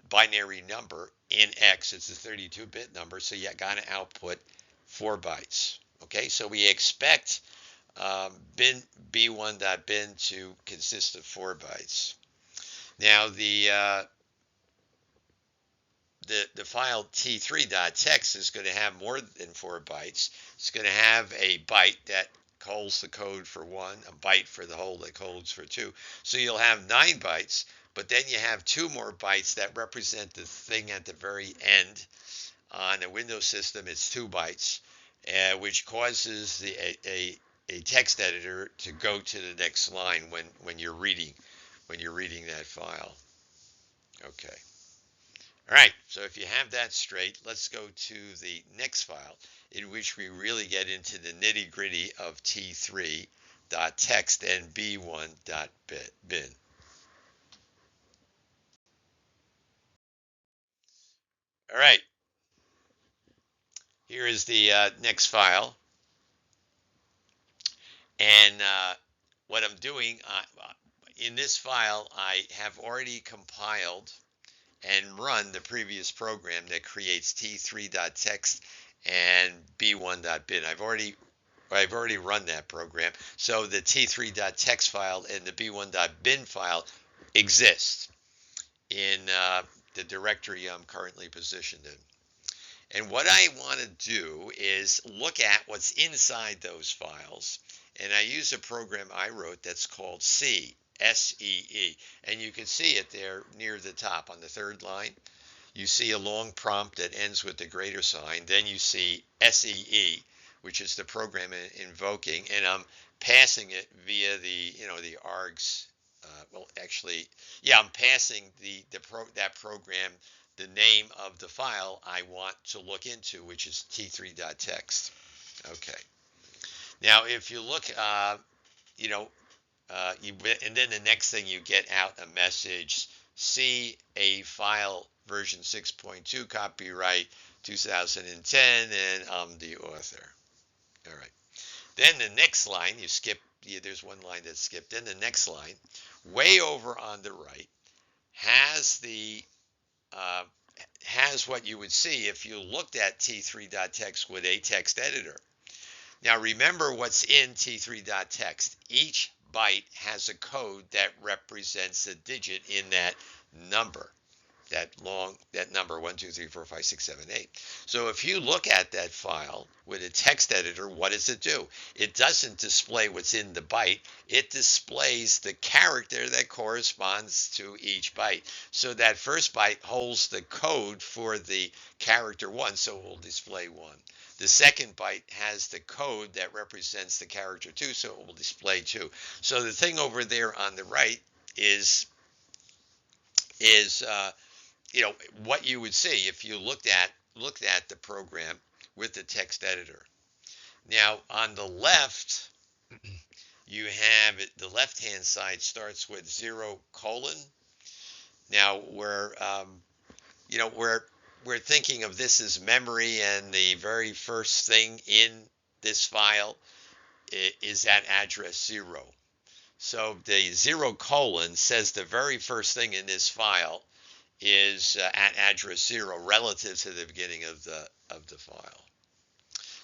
binary number in X. It's a 32-bit number, so you got to output 4 bytes. Okay, so we expect b1.bin to consist of 4 bytes. Now the file t3.txt is going to have more than 4 bytes. It's going to have a byte that holds the code for 1, a byte for the whole that codes for 2. So you'll have 9 bytes, but then you have 2 more bytes that represent the thing at the very end. On a Windows system, it's 2 bytes, which causes a text editor to go to the next line when you're reading that file. Okay. All right, so if you have that straight, let's go to the next file in which we really get into the nitty-gritty of t3.txt and b1.bin. All right, here is the next file. And what I'm doing, in this file, I have already compiled and run the previous program that creates t3.txt and b1.bin. I've already run that program. So the t3.txt file and the b1.bin file exist in the directory I'm currently positioned in. And what I want to do is look at what's inside those files. And I use a program I wrote that's called C. SEE. And you can see it there near the top on the third line. You see a long prompt that ends with the greater sign. Then you see SEE, which is the program invoking, and I'm passing it via the args. Well, actually, yeah, I'm passing that program the name of the file I want to look into, which is t3.txt. Okay. Now, if you look, you know, and then the next thing you get out a message, see a file version 6.2 copyright 2010, and I'm the author. All right. Then the next line, you skip, there's one line that's skipped. Then the next line, way over on the right, has uh, has what you would see if you looked at t3.txt with a text editor. Now remember what's in t3.txt. Each byte has a code that represents a digit in that number, that number 1, 2, 3, 4, 5, 6, 7, 8. So if you look at that file with a text editor, what does it do? It doesn't display what's in the byte. It displays the character that corresponds to each byte. So that first byte holds the code for the character 1, so it will display 1. The second byte has the code that represents the character 2, so it will display 2. So the thing over there on the right is what you would see if you looked at the program with the text editor. Now on the left, you have it. The left-hand side starts with 0 colon. Now we're thinking of this as memory, and the very first thing in this file is that address 0. So the 0 colon says the very first thing in this file is at address 0 relative to the beginning of the file.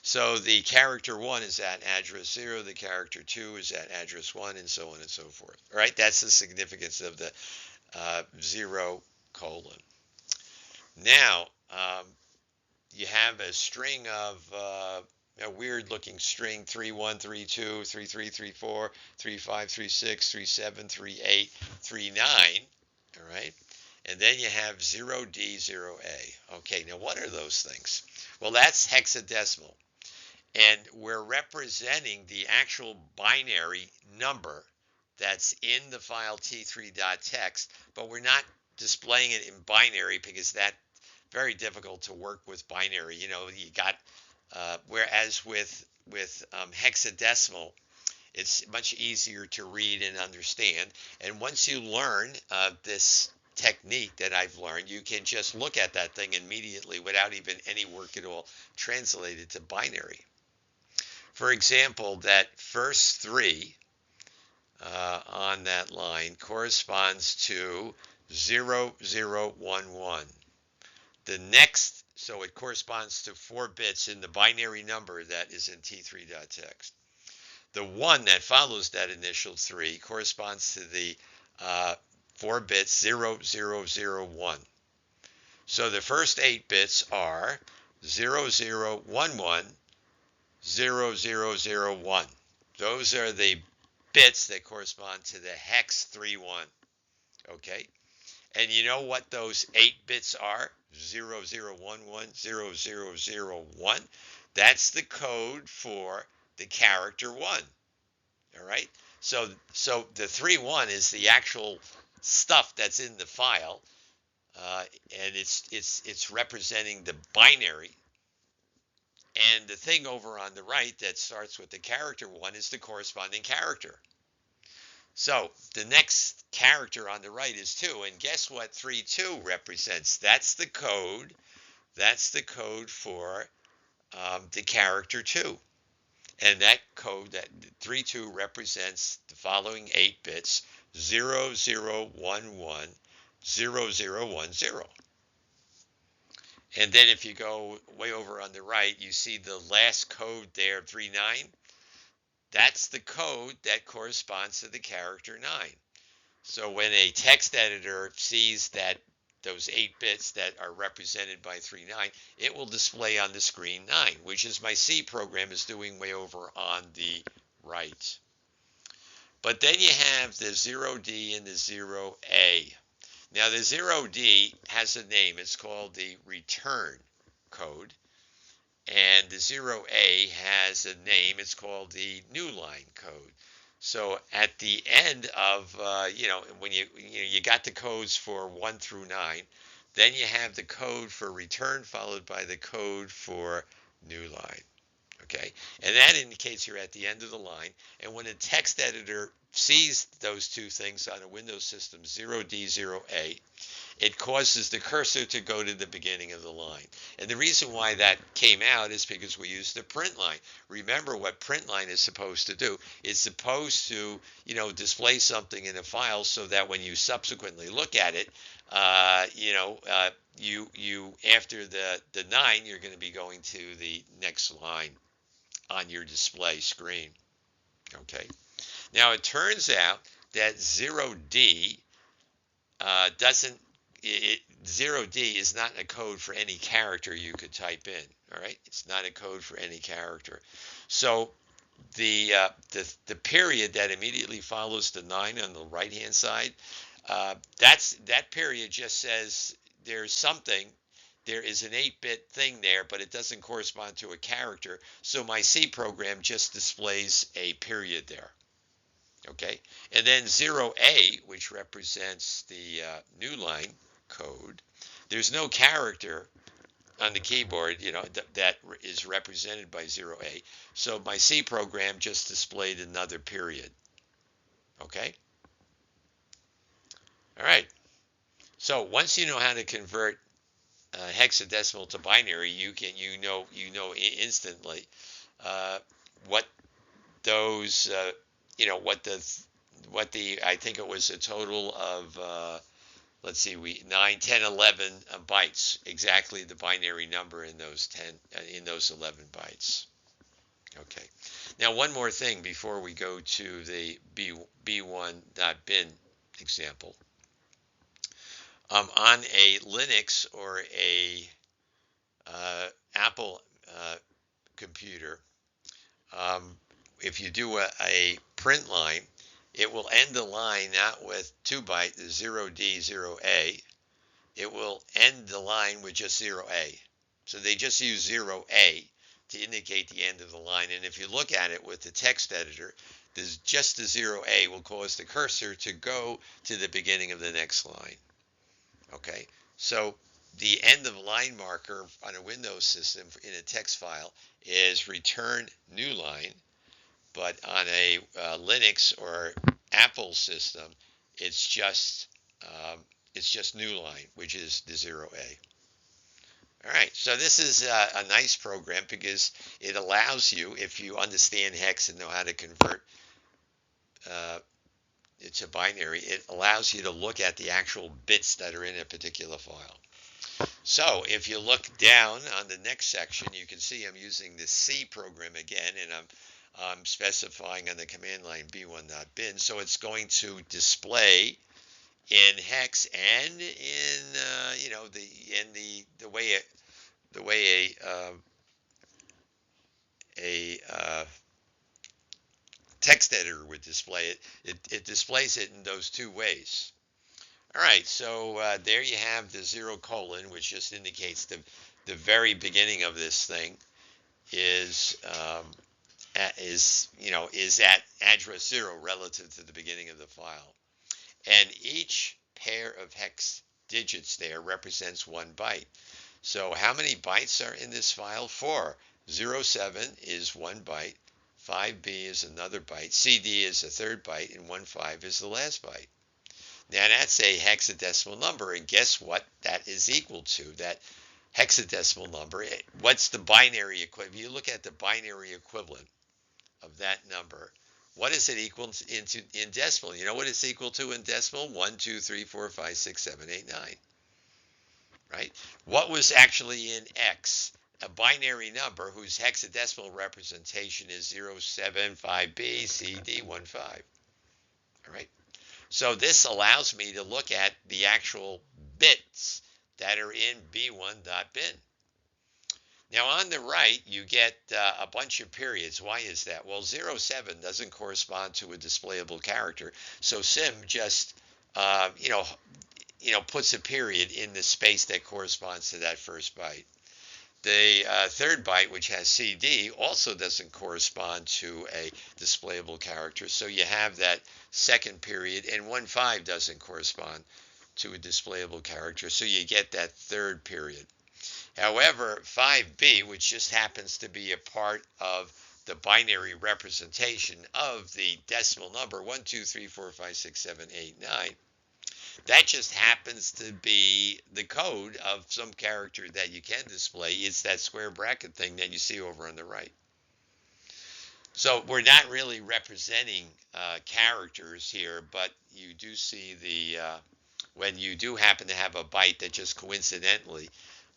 So the character 1 is at address 0, the character 2 is at address 1, and so on and so forth. All right, that's the significance of the 0 colon. Now, you have a string of a weird looking string 31, 32, 33, 34, 35, 36, 37, 38, 39. All right. And then you have 0D, 0A. Okay, now what are those things? Well, that's hexadecimal. And we're representing the actual binary number that's in the file t3.txt, but we're not displaying it in binary because that's very difficult to work with binary. You got, whereas with hexadecimal, it's much easier to read and understand. And once you learn this technique that I've learned, you can just look at that thing immediately without even any work at all, translate it to binary. For example, that first 3 on that line corresponds to 0011. The next, so it corresponds to 4 bits in the binary number that is in t3.txt. The 1 that follows that initial 3 corresponds to the 4 bits 0001. So the first 8 bits are 0011, 0001. Those are the bits that correspond to the hex 31. Okay? And you know what those 8 bits are? 0011, 0001. That's the code for the character 1. All right? So the 31 is the actual stuff that's in the file, and it's representing the binary. And the thing over on the right that starts with the character 1 is the corresponding character. So the next character on the right is 2, and guess what 32 represents? That's the code. That's the code for the character 2. And that code, that 32, represents the following 8 bits: 0011, 0010. And then if you go way over on the right, you see the last code there, 39. That's the code that corresponds to the character 9. So when a text editor sees that those 8 bits that are represented by 39, it will display on the screen 9, which is my C program is doing way over on the right. But then you have the 0D and the 0A. Now the 0D has a name. It's called the return code. And the 0A has a name. It's called the new line code. So at the end of, when you got the codes for 1 through 9, then you have the code for return followed by the code for new line. Okay, and that indicates you're at the end of the line. And when a text editor sees those two things on a Windows system, 0D, 0A, it causes the cursor to go to the beginning of the line. And the reason why that came out is because we used the print line. Remember what print line is supposed to do. It's supposed to, display something in a file so that when you subsequently look at it, you after the 9, you're going to be going to the next line on your display screen. Okay. Now it turns out that 0D doesn't. 0D is not a code for any character you could type in. All right, it's not a code for any character. So the period that immediately follows the 9 on the right hand side, that period just says there's something. There is an 8-bit thing there, but it doesn't correspond to a character. So my C program just displays a period there. Okay, and then 0A, which represents the new line code, there's no character on the keyboard, that is represented by 0A. So my C program just displayed another period. Okay? All right. So once you know how to convert hexadecimal to binary, you know instantly what those what the I think it was a total of let's see, 9, 10, 11 bytes, exactly the binary number in those 11 bytes. Okay. Now one more thing before we go to the b1.bin example. On a Linux or a Apple computer, if you do a print line, it will end the line not with 2 byte, the 0D, 0A. It will end the line with just 0A. So they just use 0A to indicate the end of the line. And if you look at it with the text editor, there's just the 0A will cause the cursor to go to the beginning of the next line. Okay, so the end of line marker on a Windows system in a text file is return new line. But on a Linux or Apple system, it's just new line, which is the 0A. All right, so this is a nice program because it allows you, if you understand hex and know how to convert it to binary, it allows you to look at the actual bits that are in a particular file. So if you look down on the next section, you can see I'm using the C program again, and I'm specifying on the command line b1.bin, so it's going to display in hex and in the way a text editor would display it. It displays it in those two ways. All right, so there you have the 0 colon, which just indicates the very beginning of this thing is at address 0 relative to the beginning of the file. And each pair of hex digits there represents 1 byte. So how many bytes are in this file? 4. 07 is 1 byte, 5B is another byte, CD is a third byte, and 15 is the last byte. Now that's a hexadecimal number, and guess what that is equal to? That hexadecimal number, what's the binary equivalent? If you look at the binary equivalent of that number, what is it equal to in decimal? You know what it's equal to in decimal? 1, 2, 3, 4, 5, 6, 7, 8, 9. Right? What was actually in X? A binary number whose hexadecimal representation is 075B, CD, 15. All right? So this allows me to look at the actual bits that are in b1.bin. Now on the right, you get a bunch of periods. Why is that? Well, 07 doesn't correspond to a displayable character, so Sim just uh, you know puts a period in the space that corresponds to that first byte. The third byte, which has CD, also doesn't correspond to a displayable character, so you have that second period, and 1.5 doesn't correspond to a displayable character, so you get that third period. However, 5B, which just happens to be a part of the binary representation of the decimal number 1, 2, 3, 4, 5, 6, 7, 8, 9, that just happens to be the code of some character that you can display. It's that square bracket thing that you see over on the right. So we're not really representing characters here, but you do see when you do happen to have a byte that just coincidentally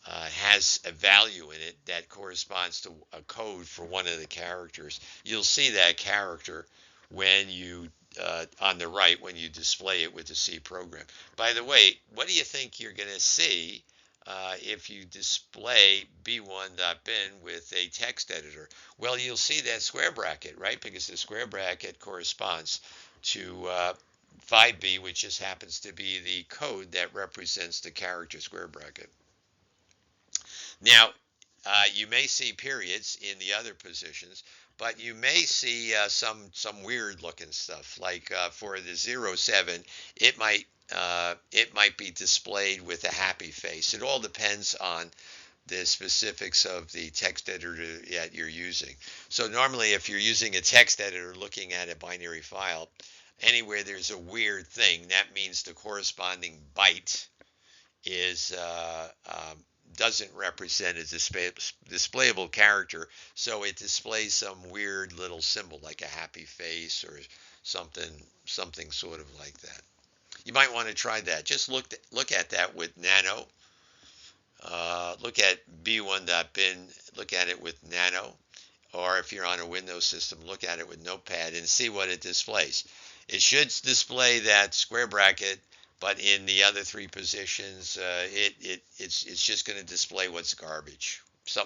has a value in it that corresponds to a code for one of the characters, you'll see that character when you on the right when you display it with the C program. By the way, what do you think you're going to see if you display b1.bin with a text editor? Well, you'll see that square bracket, right? Because the square bracket corresponds to 5b, which just happens to be the code that represents the character square bracket. Now, you may see periods in the other positions, but you may see some weird looking stuff. Like for the 07, it might be displayed with a happy face. It all depends on the specifics of the text editor that you're using. So normally, if you're using a text editor looking at a binary file, anywhere there's a weird thing, that means the corresponding byte is doesn't represent a displayable character, so it displays some weird little symbol like a happy face or something sort of like that. You might want to try that. Just look at that with Nano. Look at b1.bin. Look at it with Nano, or if you're on a Windows system, look at it with Notepad and see what it displays. It should display that square bracket, but in the other three positions, it's just going to display what's garbage. So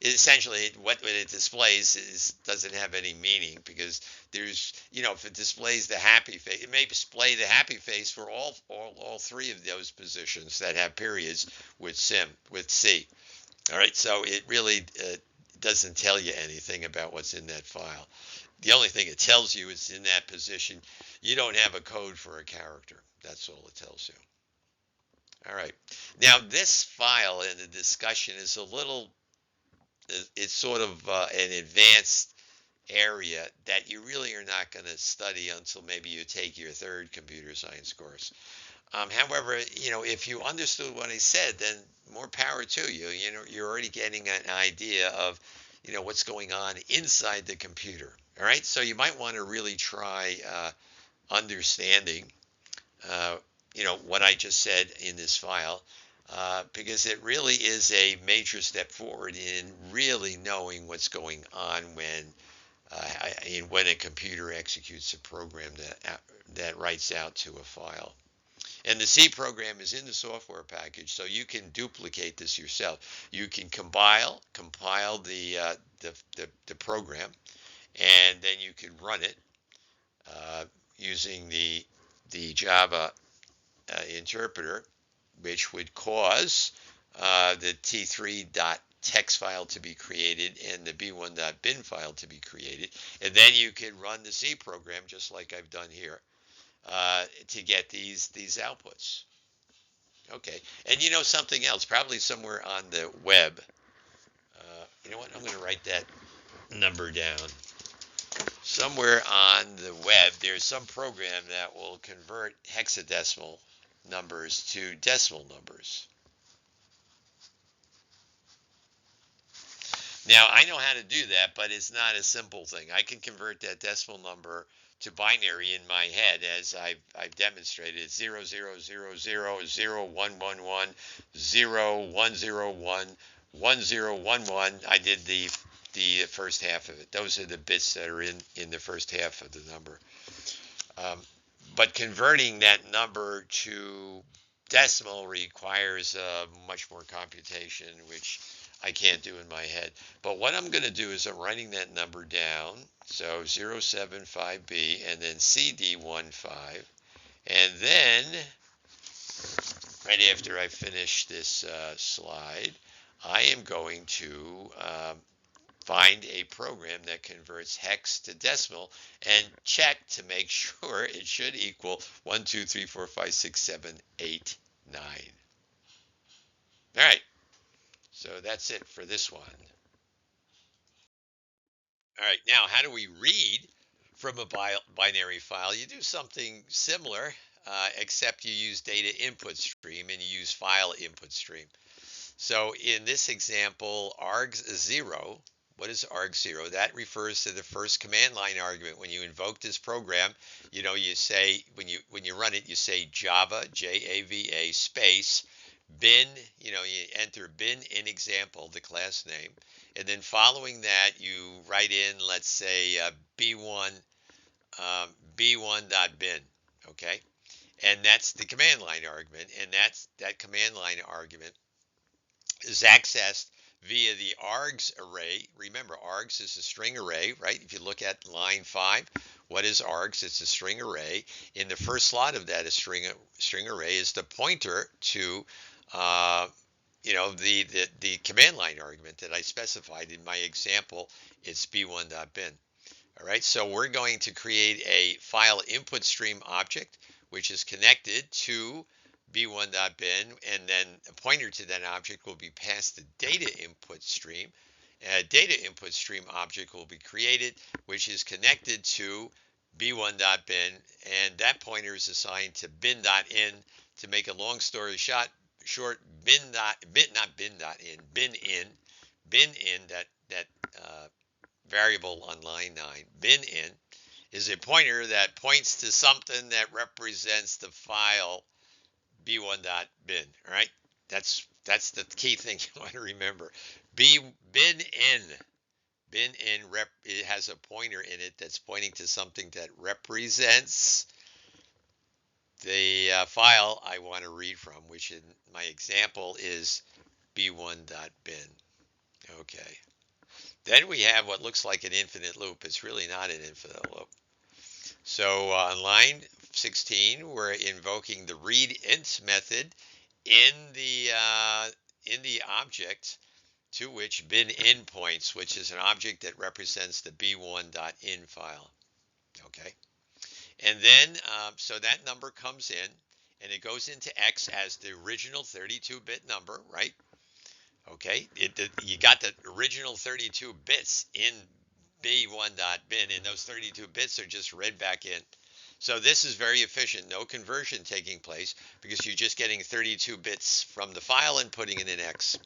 essentially, what it displays doesn't have any meaning, because there's, if it displays the happy face, it may display the happy face for all three of those positions that have periods with C. All right, so it really doesn't tell you anything about what's in that file. The only thing it tells you is in that position, you don't have a code for a character. That's all it tells you. All right. Now, this file in the discussion is it's sort of an advanced area that you really are not going to study until maybe you take your third computer science course. However, if you understood what I said, then more power to you. You're already getting an idea of, what's going on inside the computer. All right. So you might want to really try understanding, what I just said in this file, because it really is a major step forward in really knowing what's going on when a computer executes a program that writes out to a file. And the C program is in the software package, so you can duplicate this yourself. You can compile the program, and then you can run it using the Java interpreter, which would cause the t3.txt file to be created and the b1.bin file to be created. And then you can run the C program just like I've done here to get these outputs. Okay, and something else, probably somewhere on the web. You know what? I'm going to write that number down. Somewhere on the web, there's some program that will convert hexadecimal numbers to decimal numbers. Now, I know how to do that, but it's not a simple thing. I can convert that decimal number to binary in my head, as I've demonstrated. It's 00000111 0101 1011. I did the first half of it. Those are the bits that are in the first half of the number. But converting that number to decimal requires much more computation, which I can't do in my head. But what I'm going to do is I'm writing that number down. So 075B and then CD15. And then, right after I finish this slide, I am going to find a program that converts hex to decimal and check to make sure it should equal 1, 2, 3, 4, 5, 6, 7, 8, 9. All right, so that's it for this one. All right, now how do we read from a binary file? You do something similar, except you use data input stream and you use file input stream. So in this example, args0, what is arg0? That refers to the first command line argument. When you invoke this program, you say, when you run it, you say Java, Java, space, bin, you enter bin in example, the class name. And then following that, you write in, let's say, b1, b1.bin, okay? And that's the command line argument. And that command line argument is accessed via the args array. Remember, args is a string array, right? If you look at line 5, what is args? It's a string array. In the first slot of that, a string array is the pointer to the command line argument that I specified in my example. It's b1.bin. All right, so we're going to create a file input stream object, which is connected to b1.bin, and then a pointer to that object will be passed the data input stream. A data input stream object will be created, which is connected to b1.bin, and that pointer is assigned to bin.in. To make a long story short, bin in, that variable on line 9, bin in, is a pointer that points to something that represents the file b1.bin. All right, that's the key thing you want to remember. Bin in it has a pointer in it that's pointing to something that represents the file I want to read from, which in my example is b1.bin. Okay. Then we have what looks like an infinite loop. It's really not an infinite loop. So on line 16, we're invoking the readInt method in the object to which bin.in points, which is an object that represents the b1.in file. Okay. And then, so that number comes in, and it goes into X as the original 32-bit number, right? Okay, you got the original 32 bits in b1.bin, and those 32 bits are just read back in. So this is very efficient, no conversion taking place, because you're just getting 32 bits from the file and putting it in X.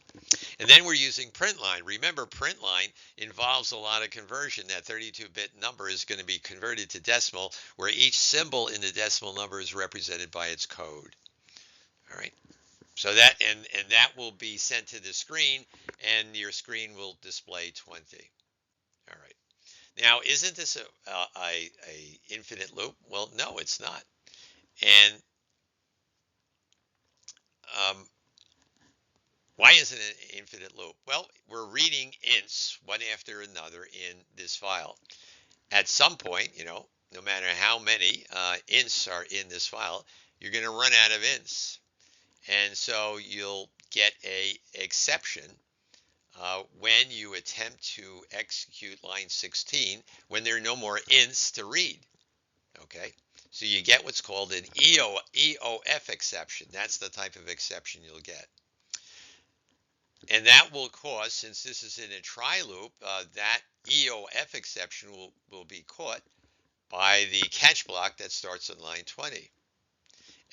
And then we're using print line. Remember, print line involves a lot of conversion. That 32-bit number is going to be converted to decimal, where each symbol in the decimal number is represented by its code. All right. So that and that will be sent to the screen, and your screen will display 20. All right. Now, isn't this a infinite loop? Well, no, it's not. And why isn't it an infinite loop? Well, we're reading ints one after another in this file. At some point, no matter how many ints are in this file, you're going to run out of ints. And so you'll get a exception when you attempt to execute line 16 when there are no more ints to read. Okay, so you get what's called an EOF exception. That's the type of exception you'll get. And that will cause, since this is in a try loop, that EOF exception will be caught by the catch block that starts on line 20.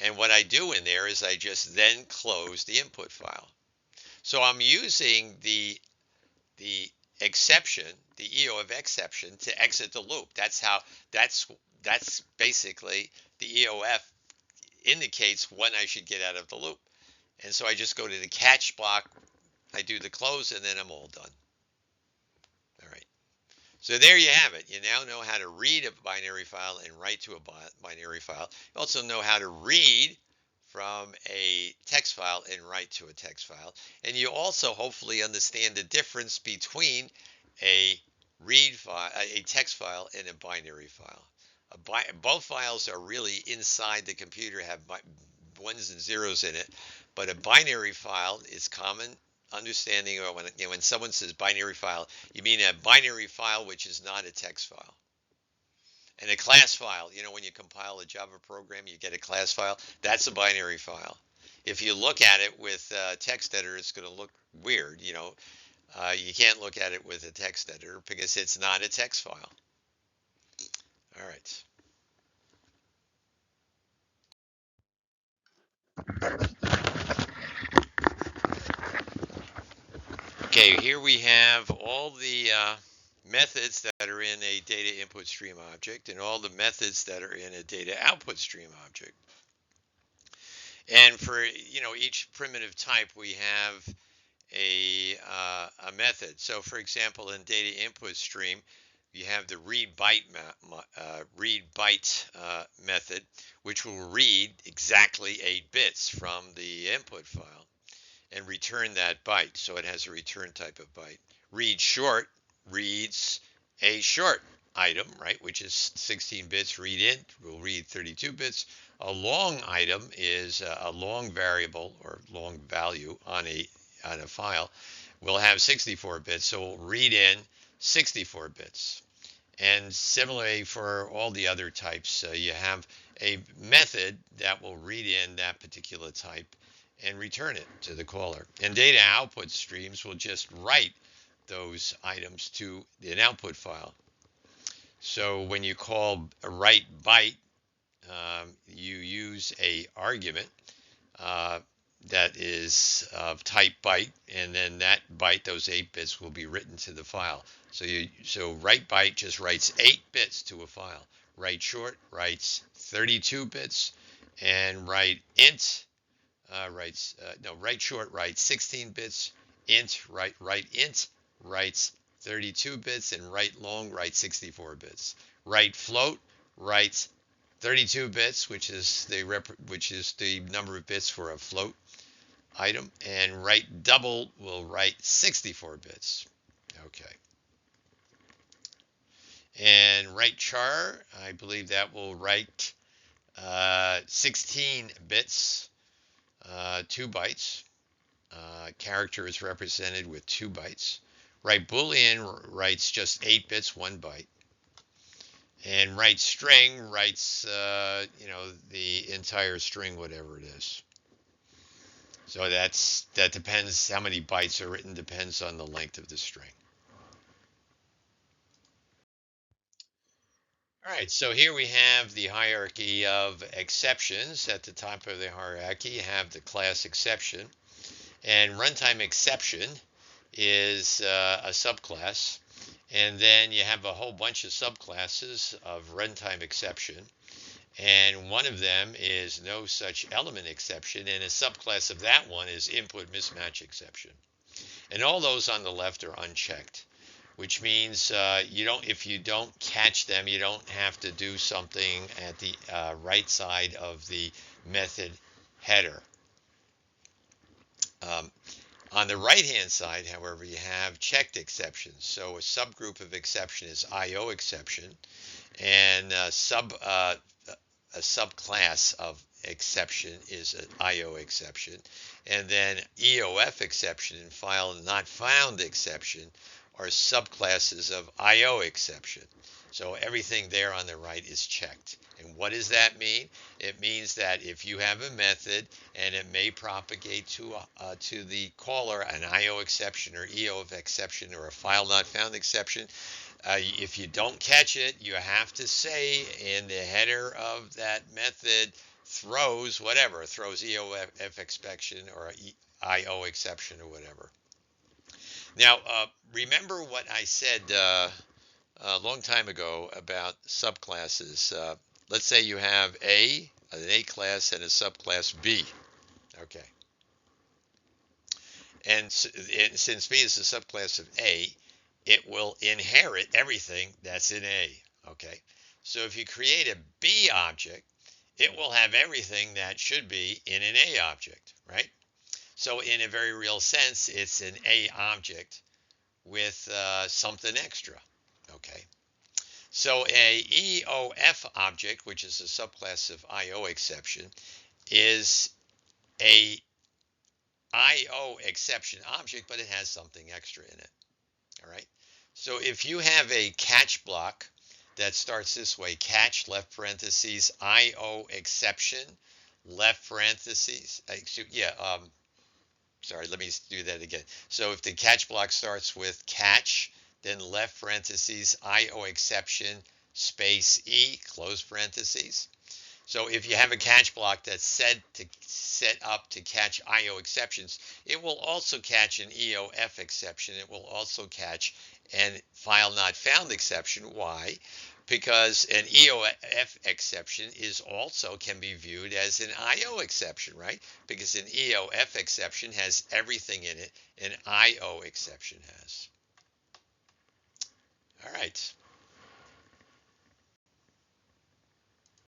And what I do in there is I just then close the input file. So I'm using the exception, the EOF exception, to exit the loop. That's basically the EOF indicates when I should get out of the loop. And so I just go to the catch block, I do the close, and then I'm all done. All right. So there you have it. You now know how to read a binary file and write to a binary file. You also know how to read from a text file and write to a text file. And you also hopefully understand the difference between a read file, a text file, and a binary file. Both files are really inside the computer, have ones and zeros in it, but a binary file is common understanding. Or when someone says binary file, you mean a binary file which is not a text file. And a class file, when you compile a Java program, you get a class file. That's a binary file. If you look at it with a text editor, it's going to look weird. You can't look at it with a text editor because it's not a text file. All right. Okay, here we have all the methods that are in a data input stream object and all the methods that are in a data output stream object. And for each primitive type, we have a method. So, for example, in data input stream, you have the read byte method, which will read exactly 8 bits from the input file and return that byte. So it has a return type of byte. Read short reads a short item, right, which is 16 bits. Read int will read 32 bits. A long item is a long variable or long value on a file. Will have 64 bits, so we'll read in 64 bits. And similarly for all the other types, you have a method that will read in that particular type and return it to the caller. And data output streams will just write those items to an output file. So when you call a write byte, you use a argument that is of type byte, and then that byte, those 8 bits, will be written to the file. So write byte just writes 8 bits to a file. Write short writes 32 bits, and write int write short writes 16 bits. Write int writes 32 bits, and write long writes 64 bits. Write float writes 32 bits, which is the number of bits for a float item, and write double will write 64 bits. Okay. And write char, I believe that will write 16 bits, 2 bytes. Character is represented with 2 bytes. Write boolean writes just 8 bits, 1 byte. And write string writes, the entire string, whatever it is. So that depends, how many bytes are written depends on the length of the string. All right, so here we have the hierarchy of exceptions. At the top of the hierarchy, you have the class exception. And runtime exception is a subclass. And then you have a whole bunch of subclasses of runtime exception. And one of them is no such element exception, and a subclass of that one is input mismatch exception. And all those on the left are unchecked, which means if you don't catch them, you don't have to do something at the right side of the method header. On the right-hand side, however, you have checked exceptions. So a subgroup of exception is IO exception, and a subclass of exception is an IO exception, and then EOF exception and file not found exception are subclasses of IO exception. So everything there on the right is checked. And what does that mean? It means that if you have a method and it may propagate to the caller an IO exception or EOF exception or a file not found exception, if you don't catch it, you have to say in the header of that method throws EOF exception or IO exception or whatever. Now, remember what I said a long time ago about subclasses. Let's say you have an A class and a subclass B. Okay. And since B is a subclass of A, it will inherit everything that's in A. Okay. So if you create a B object it will have everything that should be in an A object, right? So in a very real sense, it's an A object with something extra, okay? So a EOF object, which is a subclass of IO exception, is a IO exception object, but it has something extra in it, all right? So if you have a catch block that starts this way, catch left parentheses, IO exception, left parentheses, sorry, let me do that again. So if the catch block starts with catch, then left parentheses, IO exception, space E, close parentheses. So if you have a catch block that's set up to catch IO exceptions, it will also catch an EOF exception. It will also catch an file not found exception. Why? Because an EOF exception is also can be viewed as an IO exception, right? Because an EOF exception has everything in it an IO exception has. All right.